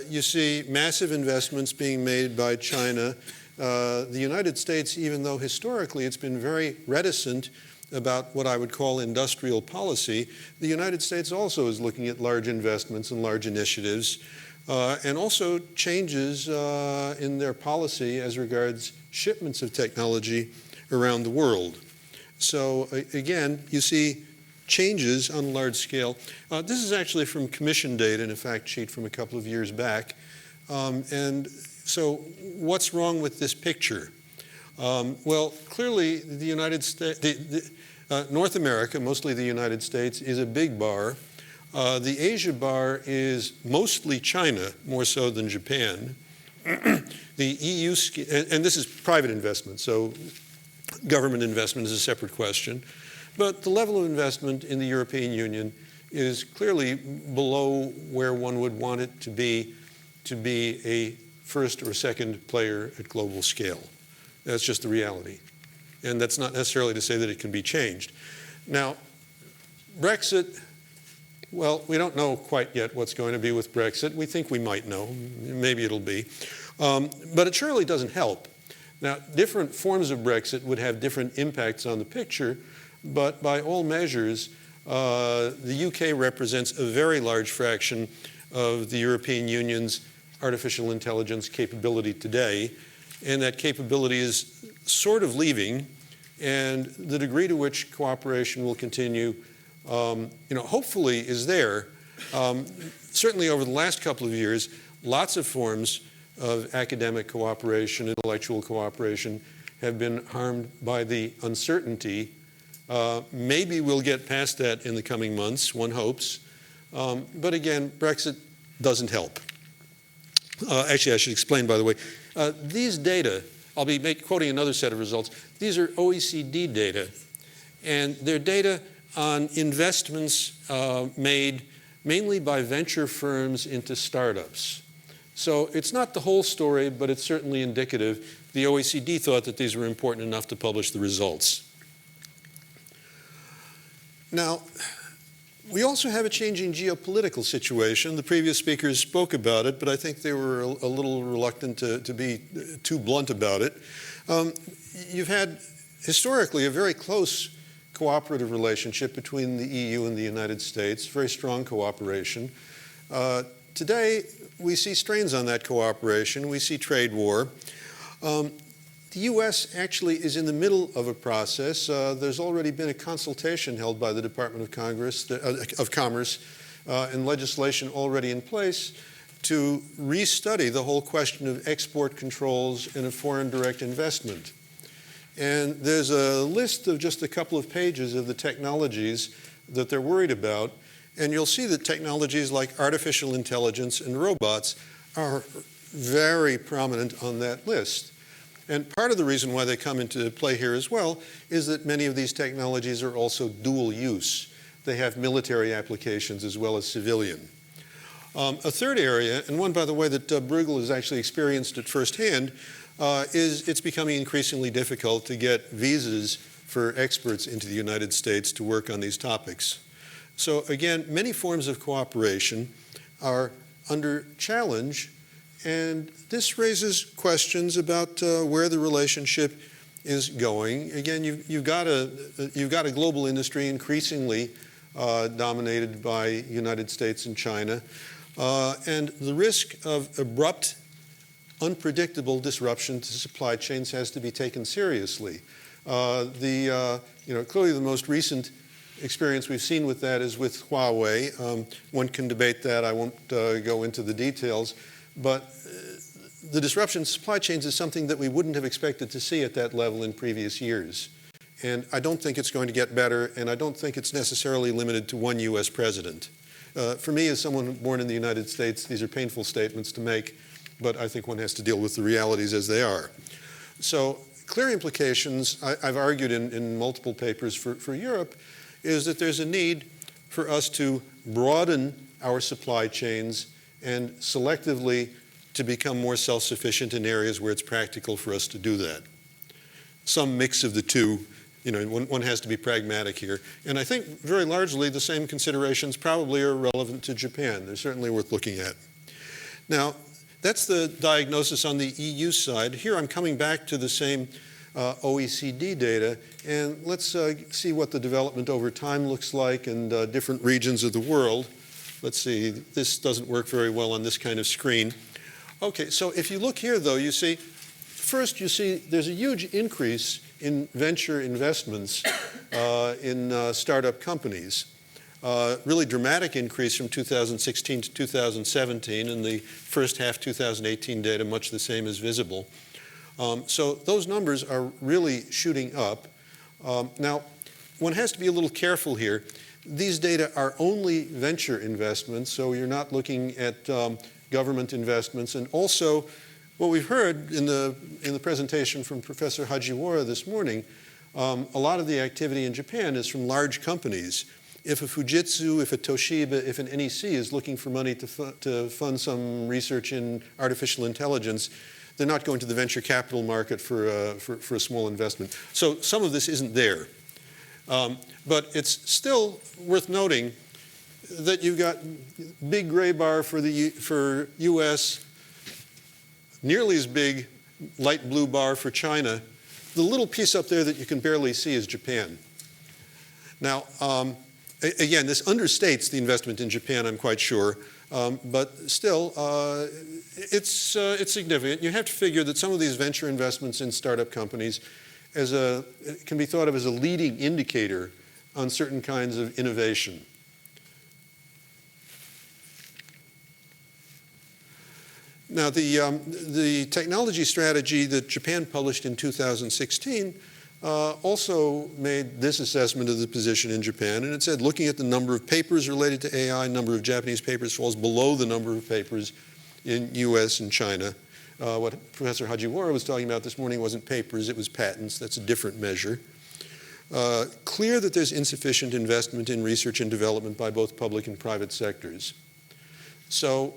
You see massive investments being made by China. The United States, even though historically it's been very reticent about what I would call industrial policy, the United States also is looking at large investments and large initiatives, and also changes in their policy as regards shipments of technology around the world. So again, you see changes on a large scale. This is actually from Commission data in a fact sheet from a couple of years back. And so what's wrong with this picture? Well, clearly the United States, North America, mostly the United States, is a big bar. The Asia bar is mostly China, more so than Japan. The EU, and this is private investment, so government investment is a separate question. But the level of investment in the European Union is clearly below where one would want it to be a first or second player at global scale. That's just the reality. And that's not necessarily to say that it can be changed. Now, Brexit Well, we don't know quite yet what's going to be with Brexit. We think we might know. Maybe it'll be. But it surely doesn't help. Now, different forms of Brexit would have different impacts on the picture, but by all measures, the UK represents a very large fraction of the European Union's artificial intelligence capability today, and that capability is sort of leaving, and the degree to which cooperation will continue, hopefully is there. Certainly over the last couple of years, lots of forms of academic cooperation, intellectual cooperation, have been harmed by the uncertainty. Maybe we'll get past that in the coming months, one hopes. But again, Brexit doesn't help. Actually, I should explain, by the way. These data, I'll be quoting another set of results. These are OECD data, and they're data on investments made mainly by venture firms into startups. So it's not the whole story, but it's certainly indicative. The OECD thought that these were important enough to publish the results. Now, we also have a changing geopolitical situation. The previous speakers spoke about it, but I think they were a little reluctant to be too blunt about it. You've had, historically, a very close cooperative relationship between the EU and the United States, very strong cooperation. Today, we see strains on that cooperation. We see trade war. The U.S. actually is in the middle of a process. There's already been a consultation held by the Department of Commerce and legislation already in place to restudy the whole question of export controls and of foreign direct investment. And there's a list of just a couple of pages of the technologies that they're worried about. And you'll see that technologies like artificial intelligence and robots are very prominent on that list. And part of the reason why they come into play here as well is that many of these technologies are also dual use. They have military applications as well as civilian. A third area, and one, by the way, that Bruegel has actually experienced at firsthand, is it's becoming increasingly difficult to get visas for experts into the United States to work on these topics. So again, many forms of cooperation are under challenge, and this raises questions about where the relationship is going. Again, you've got a global industry increasingly dominated by United States and China, and the risk of abrupt, unpredictable disruption to supply chains has to be taken seriously. Clearly the most recent experience we've seen with that is with Huawei. One can debate that. I won't go into the details. But the disruption of supply chains is something that we wouldn't have expected to see at that level in previous years. And I don't think it's going to get better, and I don't think it's necessarily limited to one U.S. president. For me, as someone born in the United States, these are painful statements to make, but I think one has to deal with the realities as they are. So clear implications, I've argued in multiple papers for Europe, is that there's a need for us to broaden our supply chains and selectively to become more self-sufficient in areas where it's practical for us to do that. Some mix of the two, one has to be pragmatic here. And I think very largely the same considerations probably are relevant to Japan. They're certainly worth looking at. Now, that's the diagnosis on the EU side. Here I'm coming back to the same OECD data, and let's see what the development over time looks like in different regions of the world. Let's see, this doesn't work very well on this kind of screen. Okay, so if you look here, though, you see, first you see there's a huge increase in venture investments in startup companies. Really dramatic increase from 2016 to 2017, and the first half 2018 data much the same is visible. So those numbers are really shooting up. Now, one has to be a little careful here. These data are only venture investments, so you're not looking at government investments. And also, what we've heard in the presentation from Professor Hajiwara this morning, a lot of the activity in Japan is from large companies. If a Fujitsu, if a Toshiba, if an NEC is looking for money to fund some research in artificial intelligence, they're not going to the venture capital market for a small investment. So some of this isn't there. But it's still worth noting that you've got big gray bar for US, nearly as big light blue bar for China. The little piece up there that you can barely see is Japan. Now, again, this understates the investment in Japan, I'm quite sure, but still, it's significant. You have to figure that some of these venture investments in startup companies can be thought of as a leading indicator on certain kinds of innovation. Now, the technology strategy that Japan published in 2016 also made this assessment of the position in Japan, and it said looking at the number of papers related to AI, number of Japanese papers falls below the number of papers in US and China. What Professor Hajiwara was talking about this morning wasn't papers, it was patents. That's a different measure. Clear that there's insufficient investment in research and development by both public and private sectors. So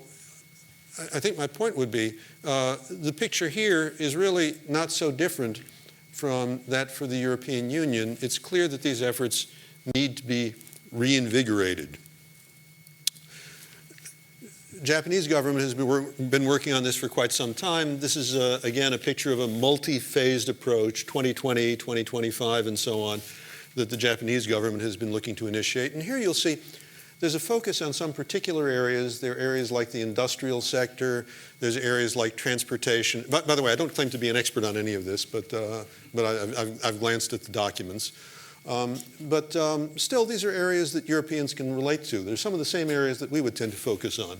I think my point would be the picture here is really not so different from that for the European Union. It's clear that these efforts need to be reinvigorated. Japanese government has been working on this for quite some time. This is, again, a picture of a multi-phased approach, 2020, 2025, and so on, that the Japanese government has been looking to initiate. And here you'll see there's a focus on some particular areas. There are areas like the industrial sector. There's areas like transportation. By the way, I don't claim to be an expert on any of this, but I've glanced at the documents. Still, these are areas that Europeans can relate to. They're some of the same areas that we would tend to focus on.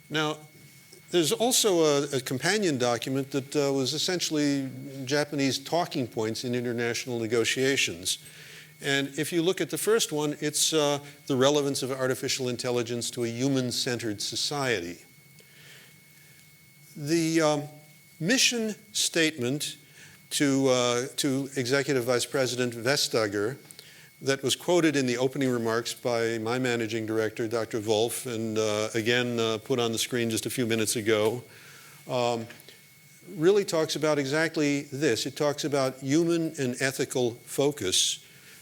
Now, there's also a companion document that was essentially Japanese talking points in international negotiations. And if you look at the first one, it's the relevance of artificial intelligence to a human-centered society. The mission statement to Executive Vice President Vestager that was quoted in the opening remarks by my managing director, Dr. Wolf, and again put on the screen just a few minutes ago, really talks about exactly this. It talks about human and ethical focus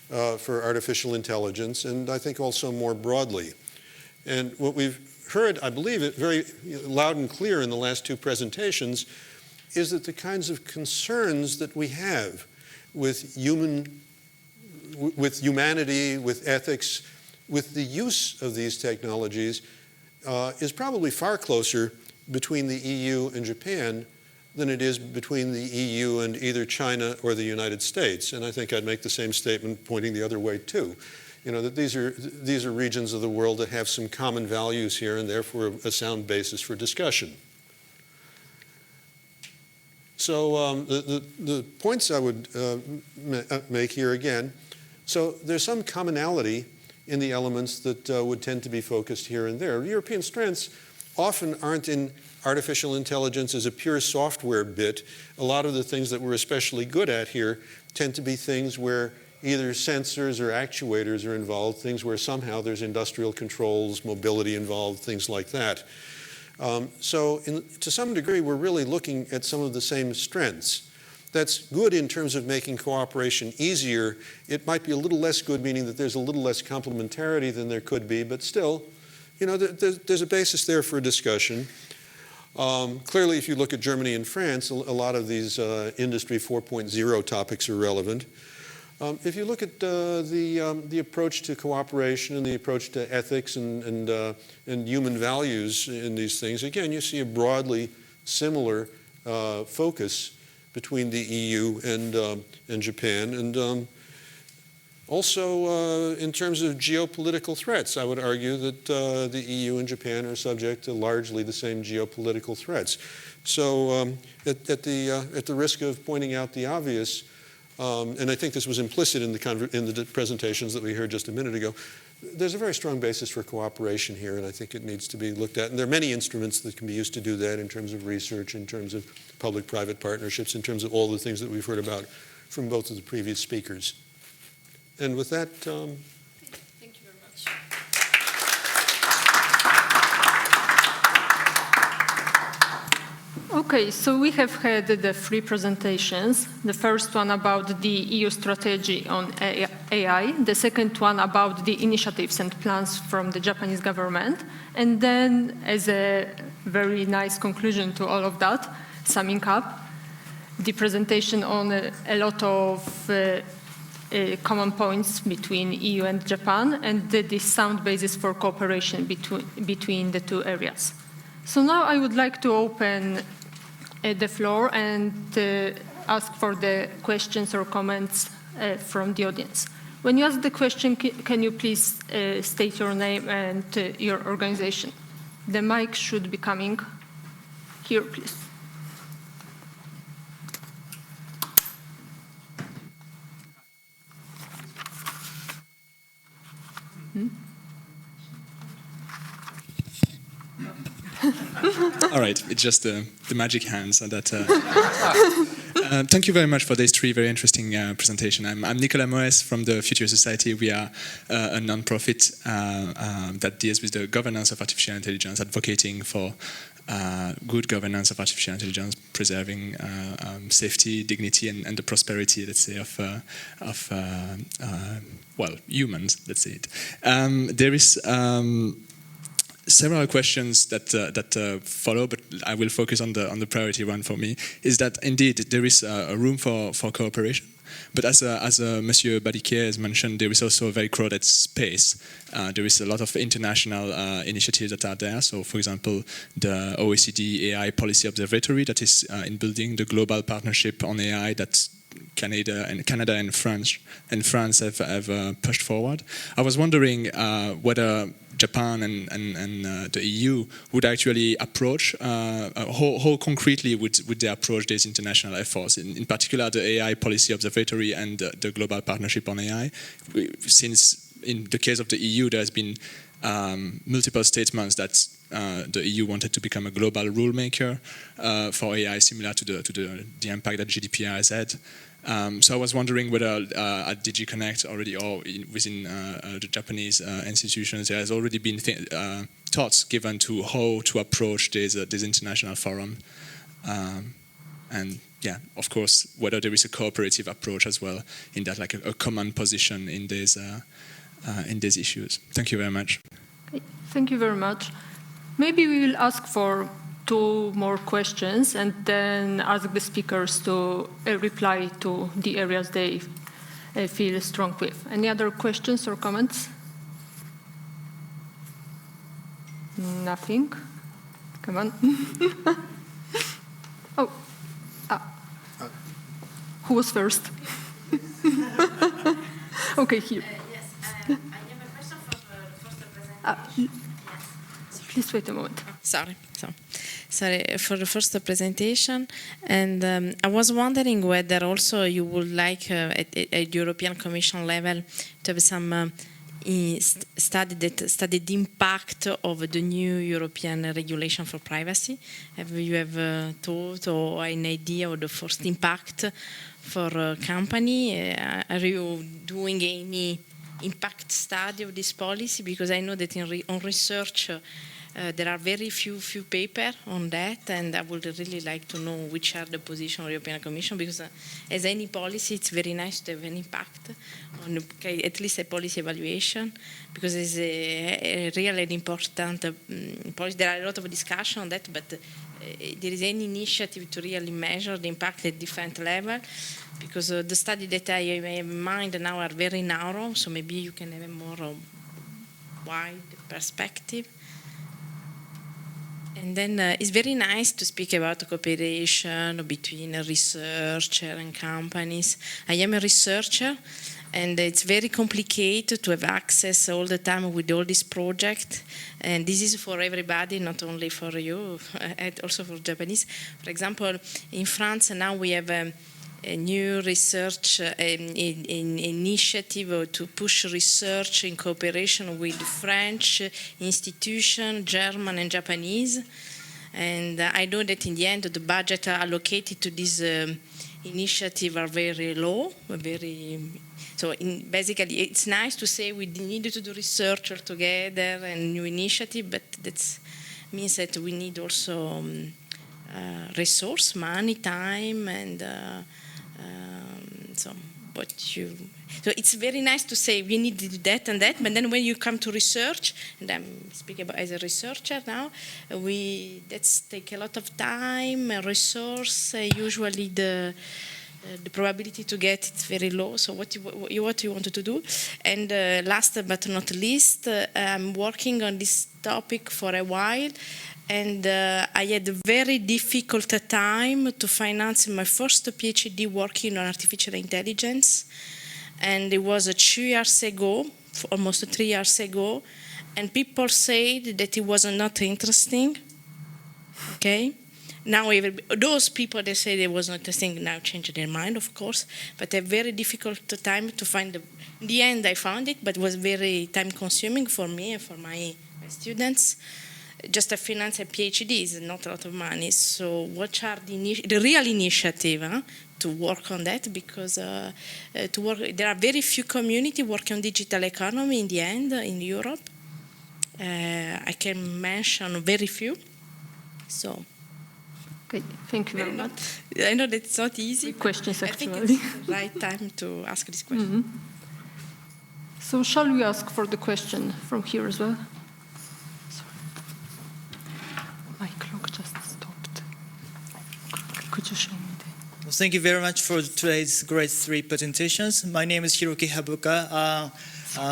for artificial intelligence, and I think also more broadly. And what we've heard, I believe it very loud and clear in the last two presentations, is that the kinds of concerns that we have with humanity, with ethics, with the use of these technologies is probably far closer between the EU and Japan than it is between the EU and either China or the United States. And I think I'd make the same statement pointing the other way too. You know, that these are regions of the world that have some common values here and therefore a sound basis for discussion. So the points I would make here again, so there's some commonality in the elements that would tend to be focused here and there. European strengths often aren't in artificial intelligence as a pure software bit. A lot of the things that we're especially good at here tend to be things where either sensors or actuators are involved, things where somehow there's industrial controls, mobility involved, things like that. To some degree, we're really looking at some of the same strengths. That's good in terms of making cooperation easier. It might be a little less good, meaning that there's a little less complementarity than there could be, but still, you know, there's a basis there for a discussion. Clearly, if you look at Germany and France, a lot of these Industry 4.0 topics are relevant. If you look at the approach to cooperation and the approach to ethics and human values in these things, again, you see a broadly similar focus between the EU and Japan. And also, in terms of geopolitical threats, I would argue that the EU and Japan are subject to largely the same geopolitical threats. So at the risk of pointing out the obvious, and I think this was implicit in the presentations that we heard just a minute ago, there's a very strong basis for cooperation here, and I think it needs to be looked at. And there are many instruments that can be used to do that in terms of research, in terms of public-private partnerships, in terms of all the things that we've heard about from both of the previous speakers. And with that, thank you very much. Okay, so we have had the three presentations. The first one about the EU strategy on AI, the second one about the initiatives and plans from the Japanese government, and then as a very nice conclusion to all of that, summing up, the presentation on a lot of common points between EU and Japan and the sound basis for cooperation between the two areas. So now I would like to open the floor and ask for the questions or comments from the audience. When you ask the question, can you please state your name and your organization? The mic should be coming here, please. All right, it's just the magic hands that. Thank you very much for these three very interesting presentations. I'm Nicolas Moes from the Future Society. We are a non-profit that deals with the governance of artificial intelligence, advocating for good governance of artificial intelligence, preserving safety, dignity, and the prosperity, let's say, of humans. Let's say it. There is. Several questions that follow, but I will focus on the priority one for me. Is that indeed there is a room for cooperation, but as Monsieur Badiquier has mentioned, there is also a very crowded space. There is a lot of international initiatives that are there. So, for example, the OECD AI Policy Observatory that is in building, the global partnership on AI that Canada and France have pushed forward. I was wondering whether Japan and the EU would actually approach, how concretely would they approach these international efforts, in particular the AI Policy Observatory and the global partnership on AI, since in the case of the EU there has been multiple statements that the EU wanted to become a global rule maker for AI, similar to the impact that GDPR has had. So I was wondering whether at DG Connect already, or within the Japanese institutions, there has already been thoughts given to how to approach this international forum, and yeah, of course, whether there is a cooperative approach as well in that, like a common position in these issues. Thank you very much. Thank you very much. Maybe we will ask for two more questions and then ask the speakers to reply to the areas they feel strong with. Any other questions or comments? Nothing? Come on. Who was first? Okay, here. Yes, I have a question for the first presentation. Yes. Please wait a moment. Sorry for the first presentation, and I was wondering whether also you would like at European Commission level to have some study the impact of the new European regulation for privacy. Have you thought or an idea of the first impact for a company? Are you doing any impact study of this policy? Because I know that on research there are very few papers on that, and I would really like to know which are the position of the European Commission, because as any policy, it's very nice to have an impact on at least a policy evaluation, because it's a really important policy. There are a lot of discussion on that, but there is any initiative to really measure the impact at different level, because the study that I have in mind now are very narrow, so maybe you can have a more wide perspective. And then it's very nice to speak about cooperation between a researcher and companies. I am a researcher, and it's very complicated to have access all the time with all these projects. And this is for everybody, not only for you, also for Japanese. For example, in France now we have a new research initiative to push research in cooperation with French institutions, German and Japanese. And I know that in the end the budget allocated to this initiative are very low, so basically it's nice to say we need to do research together and new initiative, but that means that we need also resource, money, time, and so it's very nice to say we need to do that and that, but then when you come to research, and I'm speaking about as a researcher now, that's take a lot of time, resource. Usually the probability to get it very low. So what you wanted to do, and last but not least, I'm working on this topic for a while. And I had a very difficult time to finance my first PhD working on artificial intelligence. And it was 2 years ago, almost 3 years ago. And people said that it was not interesting. Okay? Now, those people that said it was not interesting now changed their mind, of course. But a very difficult time to find. In the end, I found it, but it was very time-consuming for me and for my students. Just to finance a PhD is not a lot of money. So what are the real initiative to work on that? Because there are very few communities working on digital economy in the end in Europe. I can mention very few. So. Okay, thank you very much. I know that it's not easy. Questions, actually. I think it's the right time to ask this question. So shall we ask for the question from here as well? My clock just stopped. Could you show me the... Well, thank you very much for today's great 3 presentations. My name is Hiroki Habuka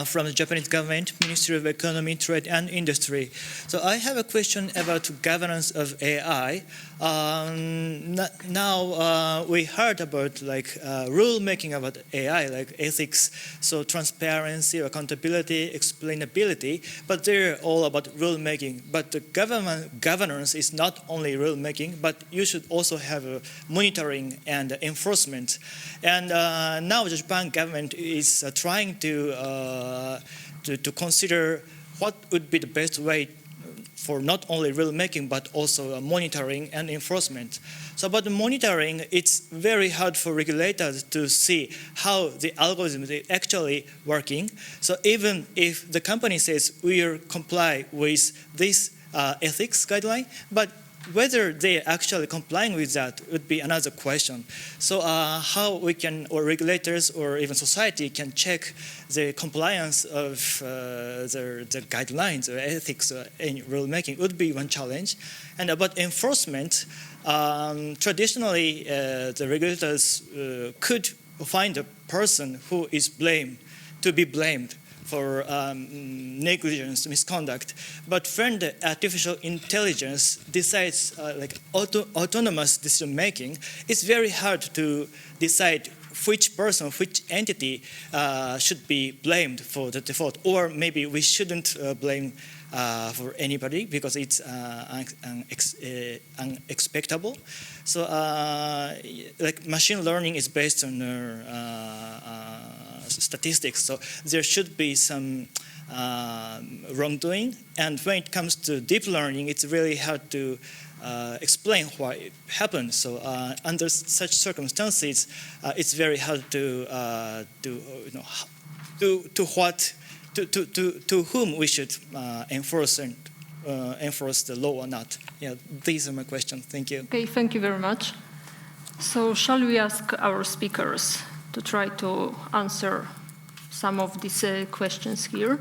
from the Japanese government, Ministry of Economy, Trade and Industry. So I have a question about governance of AI. Now we heard about rule making about AI, like ethics, so transparency, accountability, explainability, but they're all about rule making. But the governance is not only rule making, but you should also have monitoring and enforcement. And now the Japan government is trying to consider what would be the best way for not only rule making but also monitoring and enforcement. So about the monitoring, it's very hard for regulators to see how the algorithm is actually working. So even if the company says we will comply with this ethics guideline, but whether they're actually complying with that would be another question. So how we can, or regulators or even society can check the compliance of the guidelines or ethics in rulemaking would be one challenge. And about enforcement, traditionally the regulators could find a person who is to be blamed for negligence, misconduct. But when the artificial intelligence decides autonomous decision making, it's very hard to decide which person, which entity should be blamed for the default. Or maybe we shouldn't blame for anybody because it's unexpectable. So machine learning is based on statistics, so there should be some wrongdoing. And when it comes to deep learning, it's really hard to explain why it happened. So under such circumstances, it's very hard to whom we should enforce the law or not. Yeah, these are my questions. Thank you. Okay, thank you very much. So shall we ask our speakers to try to answer some of these questions here?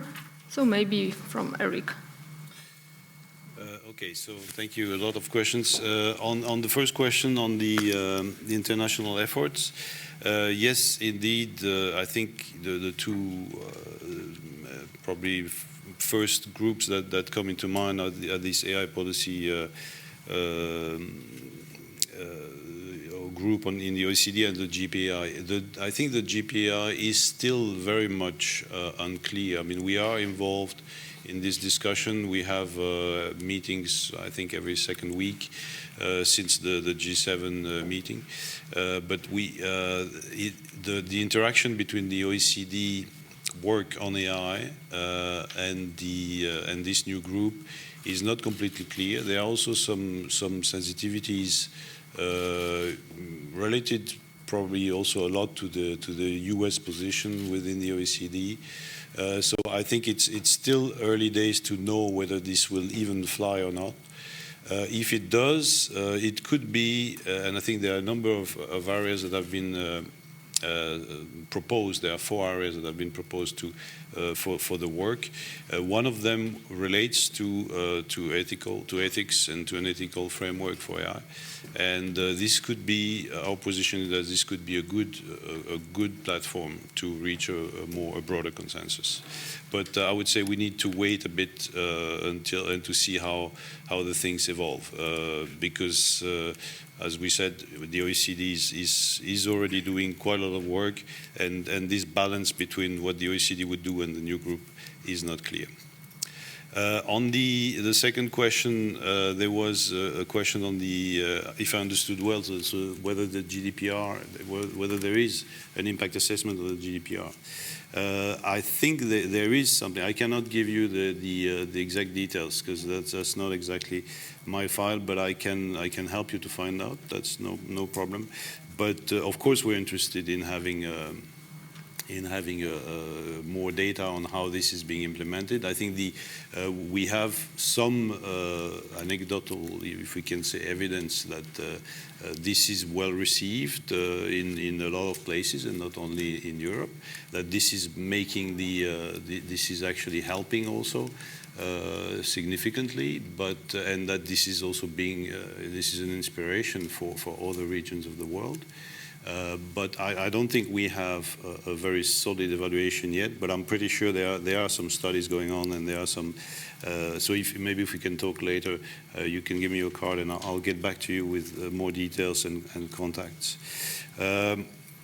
So maybe from Eric. Okay, so thank you. A lot of questions. On the first question on the international efforts, yes, indeed, I think the two probably first groups that come into mind are this AI policy group in the OECD and the GPI. I think the GPI is still very much unclear. I mean, we are involved in this discussion. We have meetings, I think, every second week since the G7 meeting. But the interaction between the OECD work on AI and this new group is not completely clear. There are also some sensitivities related probably also a lot to the US position within the OECD. So I think it's still early days to know whether this will even fly or not. If it does, it could be, and I think there are a number of areas that have been proposed. There are 4 areas that have been proposed for the work. One of them relates to ethics and to an ethical framework for AI. And this could be, our position is that this could be a good platform to reach a broader consensus. But I would say we need to wait a bit and to see how the things evolve, because as we said, the OECD is already doing quite a lot of work, and this balance between what the OECD would do and the new group is not clear. On the second question, there was a question on the, if I understood well, so whether the GDPR, whether there is an impact assessment of the GDPR. I think that there is something. I cannot give you the exact details because that's not exactly my file, but I can help you to find out. That's no problem. But of course, we're interested in having more data on how this is being implemented. I think we have some anecdotal, if we can say, evidence that this is well received in a lot of places, and not only in Europe. That this is making this is actually helping also significantly, and that this is also being this is an inspiration for other regions of the world. But I don't think we have a very solid evaluation yet, but I'm pretty sure there are some studies going on, and there are some, so maybe if we can talk later, you can give me your card and I'll get back to you with more details and contacts.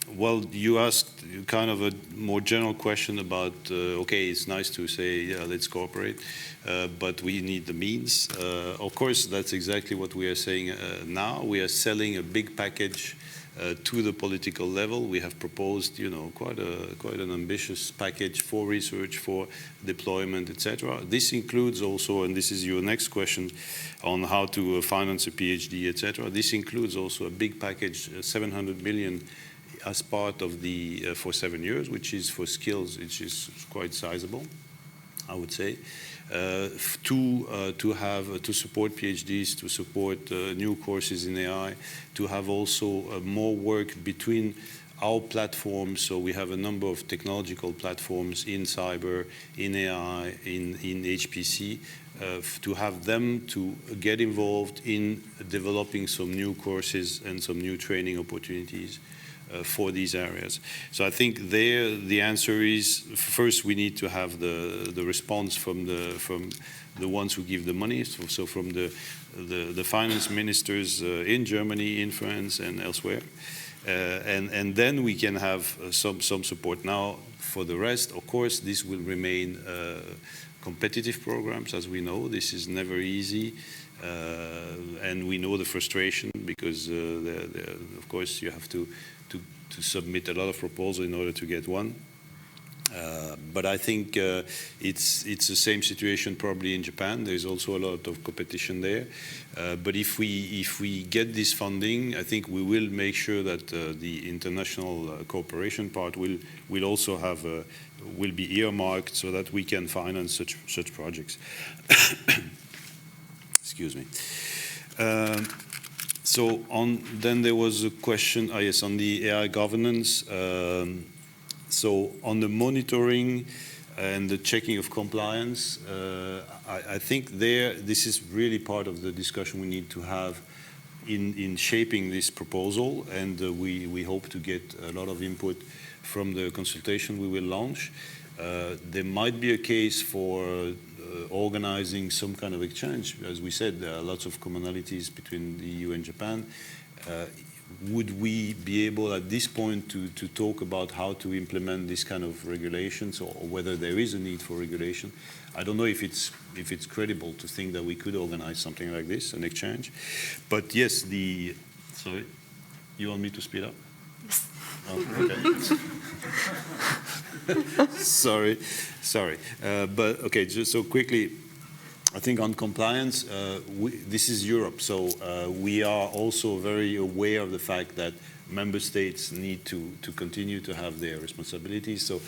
Well, you asked kind of a more general question about, okay, it's nice to say, yeah, let's cooperate, but we need the means. Of course, that's exactly what we are saying now. We are selling a big package to the political level. We have proposed, quite an ambitious package for research, for deployment, etc. This includes also, and this is your next question, on how to finance a PhD, etc. This includes also a big package, 700 million, as part of the for 7 years, which is for skills, which is quite sizable, I would say. To support PhDs, to support new courses in AI, to have also more work between our platforms. So we have a number of technological platforms in cyber, in AI, in HPC, to have them to get involved in developing some new courses and some new training opportunities for these areas. So I think there the answer is, first we need to have the response from the ones who give the money, so from the finance ministers in Germany, in France, and elsewhere, and then we can have some support. Now for the rest, of course, this will remain competitive programs. As we know, this is never easy. And we know the frustration because, of course, you have to submit a lot of proposals in order to get one. But I think it's the same situation probably in Japan. There's also a lot of competition there. But if we get this funding, I think we will make sure that the international cooperation part will also have will be earmarked so that we can finance such projects. Excuse me. So then there was a question, yes, on the AI governance. So on the monitoring and the checking of compliance, I think this is really part of the discussion we need to have in shaping this proposal, and we hope to get a lot of input from the consultation we will launch. There might be a case for organizing some kind of exchange. As we said, there are lots of commonalities between the EU and Japan. Would we be able at this point to talk about how to implement this kind of regulations, or whether there is a need for regulation? I don't know if it's credible to think that we could organize something like this, an exchange. But yes, sorry, you want me to speed up? Oh, okay. Sorry. But okay, just so quickly, I think on compliance, this is Europe, so we are also very aware of the fact that member states need to continue to have their responsibilities. So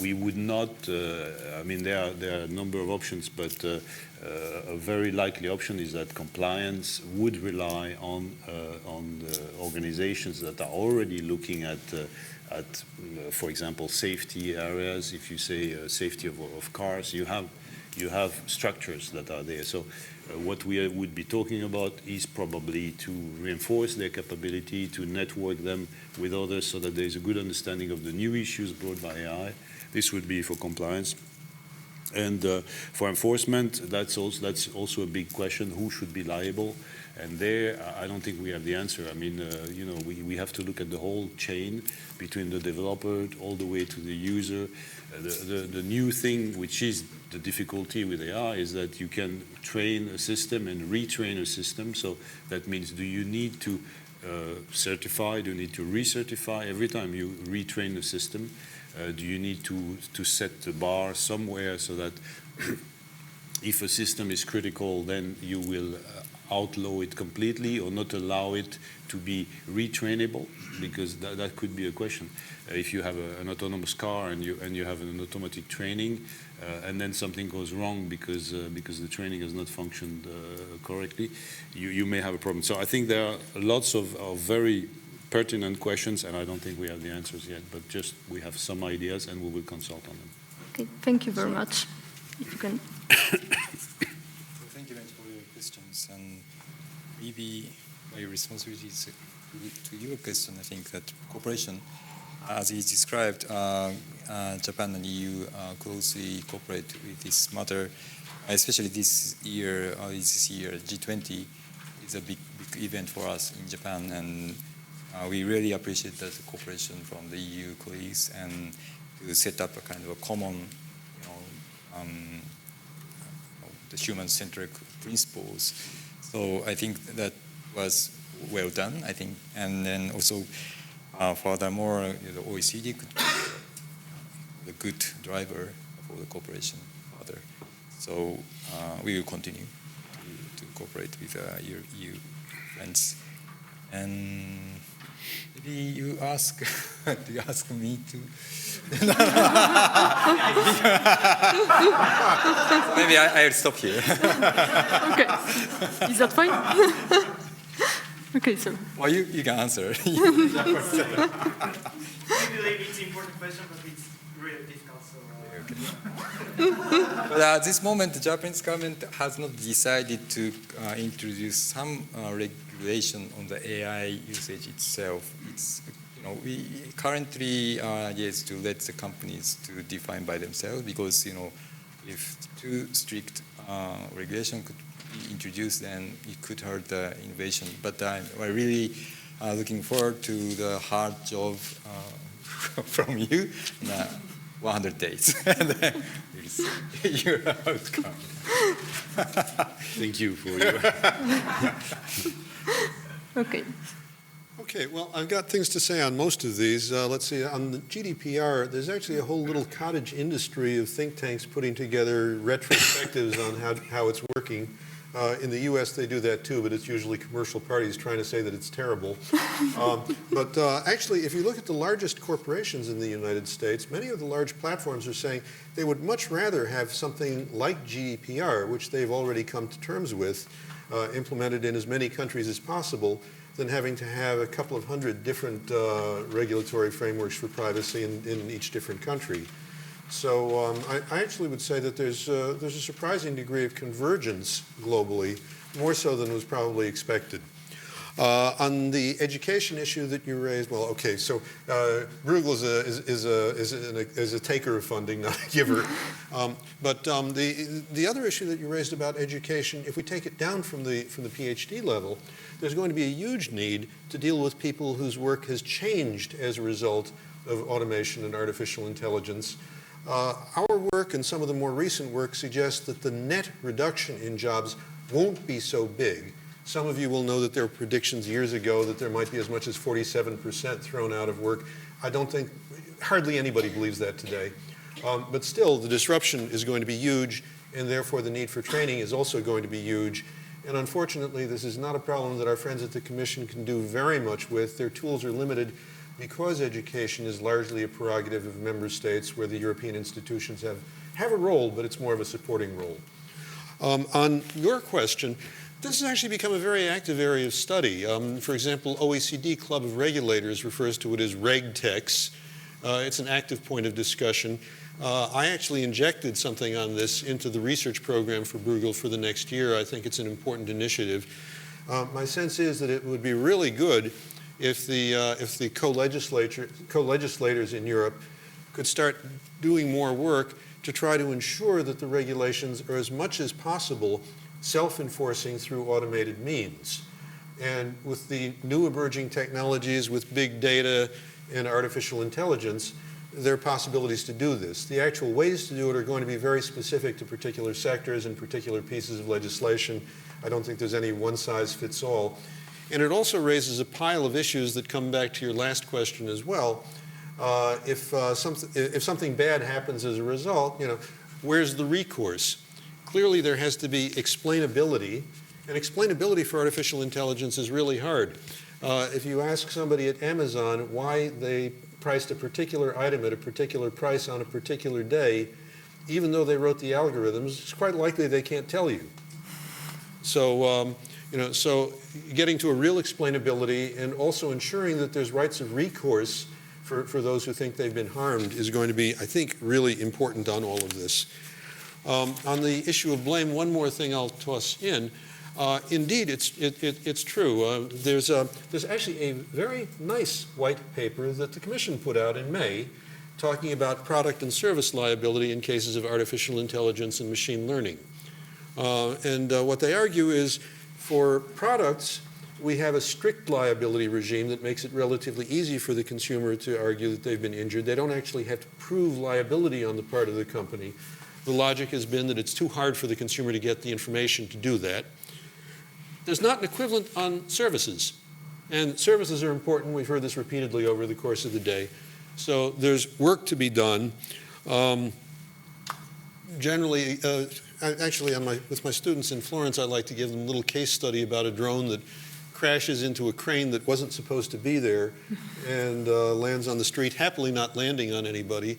we would not, I mean, there are a number of options, but a very likely option is that compliance would rely on organizations that are already looking at for example, safety areas. If you say safety of cars, you have structures that are there. So what we would be talking about is probably to reinforce their capability, to network them with others so that there is a good understanding of the new issues brought by AI. This would be for compliance. And for enforcement, that's also a big question. Who should be liable? And there, I don't think we have the answer. I mean, you know, we have to look at the whole chain between the developer all the way to the user. The new thing, which is the difficulty with AI, is that you can train a system and retrain a system. So that means, do you need to certify? Do you need to recertify every time you retrain the system? Do you need to set the bar somewhere so that if a system is critical, then you will outlaw it completely or not allow it to be retrainable? Because that could be a question. If you have an autonomous car and you have an automatic training, and then something goes wrong because the training has not functioned correctly, you may have a problem. So I think there are lots of very pertinent questions, and I don't think we have the answers yet, but just we have some ideas and we will consult on them. Okay, thank you very much. If you can. Thank you very much for your questions. And maybe my responsibility is to your question. I think that cooperation, as is described, Japan and EU closely cooperate with this matter, especially this year, G20 is a big event for us in Japan, and we really appreciate that cooperation from the EU colleagues and to set up a kind of a common, the human-centric principles. So I think that was well done, I think. And then also, furthermore, the OECD could be the good driver for the cooperation further. So we will continue to cooperate with your EU friends. And maybe you ask, do you ask me to? Maybe I'll stop here. Okay, is that fine? Okay, so. Well, you can answer. I believe it's an important question, but it's really difficult. So, But at this moment, the Japanese government has not decided to introduce some regulation on the AI usage itself. It's, we currently yes, to let the companies to define by themselves, because if too strict regulation could be introduced, then it could hurt the innovation. But we're really looking forward to the hard job from you in 100 days. And then we'll see your outcome. Thank you for your... Okay. Okay, well, I've got things to say on most of these. Let's see, on the GDPR, there's actually a whole little cottage industry of think tanks putting together retrospectives on how it's working. In the US, they do that too, but it's usually commercial parties trying to say that it's terrible. But actually, if you look at the largest corporations in the United States, many of the large platforms are saying they would much rather have something like GDPR, which they've already come to terms with, implemented in as many countries as possible, than having to have a couple of hundred different regulatory frameworks for privacy in each different country. So I actually would say that there's a surprising degree of convergence globally, more so than was probably expected. On the education issue that you raised, well, okay, so Bruegel is a taker of funding, not a giver. But the other issue that you raised about education, if we take it down from the PhD level, there's going to be a huge need to deal with people whose work has changed as a result of automation and artificial intelligence. Our work and some of the more recent work suggests that the net reduction in jobs won't be so big. Some of you will know that there were predictions years ago that there might be as much as 47% thrown out of work. I don't think, hardly anybody believes that today. But still, the disruption is going to be huge, and therefore the need for training is also going to be huge. And unfortunately, this is not a problem that our friends at the Commission can do very much with. Their tools are limited because education is largely a prerogative of member states where the European institutions have a role, but it's more of a supporting role. On your question, this has actually become a very active area of study. For example, OECD Club of Regulators refers to it as RegTex. It's an active point of discussion. I actually injected something on this into the research program for Bruegel for the next year. I think it's an important initiative. My sense is that it would be really good if the co-legislators in Europe could start doing more work to try to ensure that the regulations are as much as possible self-enforcing through automated means. And with the new emerging technologies, with big data and artificial intelligence, there are possibilities to do this. The actual ways to do it are going to be very specific to particular sectors and particular pieces of legislation. I don't think there's any one-size-fits-all. And it also raises a pile of issues that come back to your last question as well. If something bad happens as a result, where's the recourse? Clearly, there has to be explainability, and explainability for artificial intelligence is really hard. If you ask somebody at Amazon why they priced a particular item at a particular price on a particular day, even though they wrote the algorithms, it's quite likely they can't tell you. So, so getting to a real explainability and also ensuring that there's rights of recourse for those who think they've been harmed is going to be, I think, really important on all of this. On the issue of blame, one more thing I'll toss in. Indeed, it's true. There's actually a very nice white paper that the Commission put out in May talking about product and service liability in cases of artificial intelligence and machine learning. And what they argue is for products, we have a strict liability regime that makes it relatively easy for the consumer to argue that they've been injured. They don't actually have to prove liability on the part of the company. The logic has been that it's too hard for the consumer to get the information to do that. There's not an equivalent on services. And services are important. We've heard this repeatedly over the course of the day. So there's work to be done. Generally, actually, with my students in Florence, I like to give them a little case study about a drone that crashes into a crane that wasn't supposed to be there and lands on the street, happily not landing on anybody.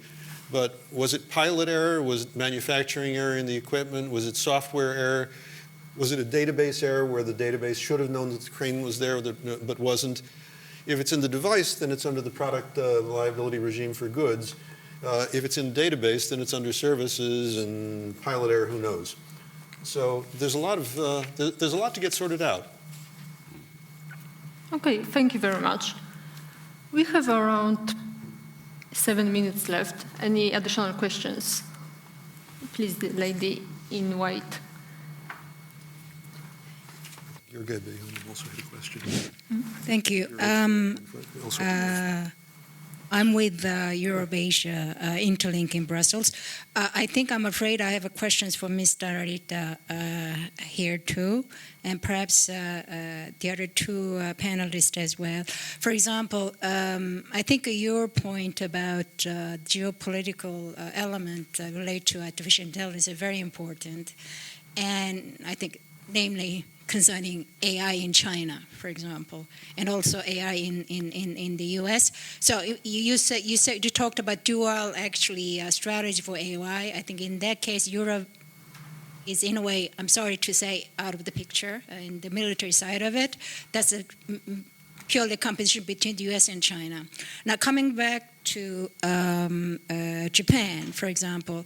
But was it pilot error? Was it manufacturing error in the equipment? Was it software error? Was it a database error where the database should have known that the crane was there but wasn't? If it's in the device, then it's under the product liability regime for goods. If it's in the database, then it's under services and pilot error, who knows? So there's a lot to get sorted out. Okay, thank you very much. We have around 7 minutes left. Any additional questions? Please, the lady in white. You're good, but you also had a question. Thank you. I'm with Europe-Asia Interlink in Brussels. I'm afraid I have questions for Mr. Narita here too, and perhaps the other two panelists as well. For example, I think your point about geopolitical element related to artificial intelligence is very important, and I think namely concerning AI in China, for example, and also AI in the US. So you talked about dual strategy for AI. I think in that case, Europe is in a way, I'm sorry to say, out of the picture in the military side of it. That's a purely competition between the US and China. Now coming back to Japan, for example,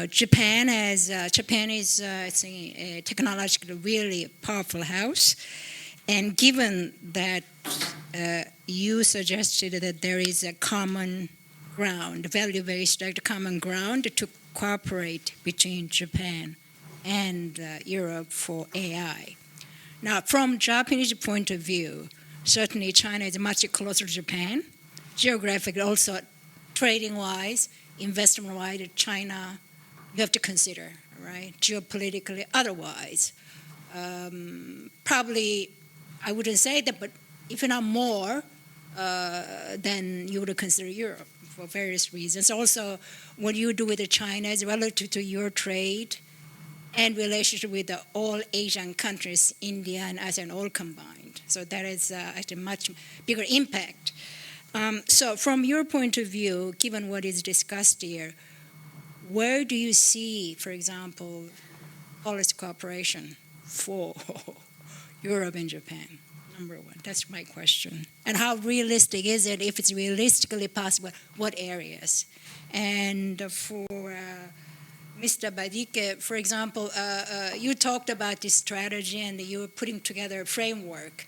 Japan is a technologically really powerful house, and given that you suggested that there is a common ground, value-based common ground to cooperate between Japan and Europe for AI. Now, from Japanese point of view, certainly China is much closer to Japan, geographically also trading-wise, investment-wise, China. You have to consider, right? Geopolitically, otherwise. Probably, I wouldn't say that, but if not more, then you would consider Europe for various reasons. Also, what you do with China is relative to your trade and relationship with all Asian countries, India and ASEAN all combined. So that is actually a much bigger impact. So from your point of view, given what is discussed here, where do you see, for example, policy cooperation for Europe and Japan? Number one, that's my question. And how realistic is it? If it's realistically possible, what areas? And for Mr. Badike, for example, you talked about this strategy and you were putting together a framework.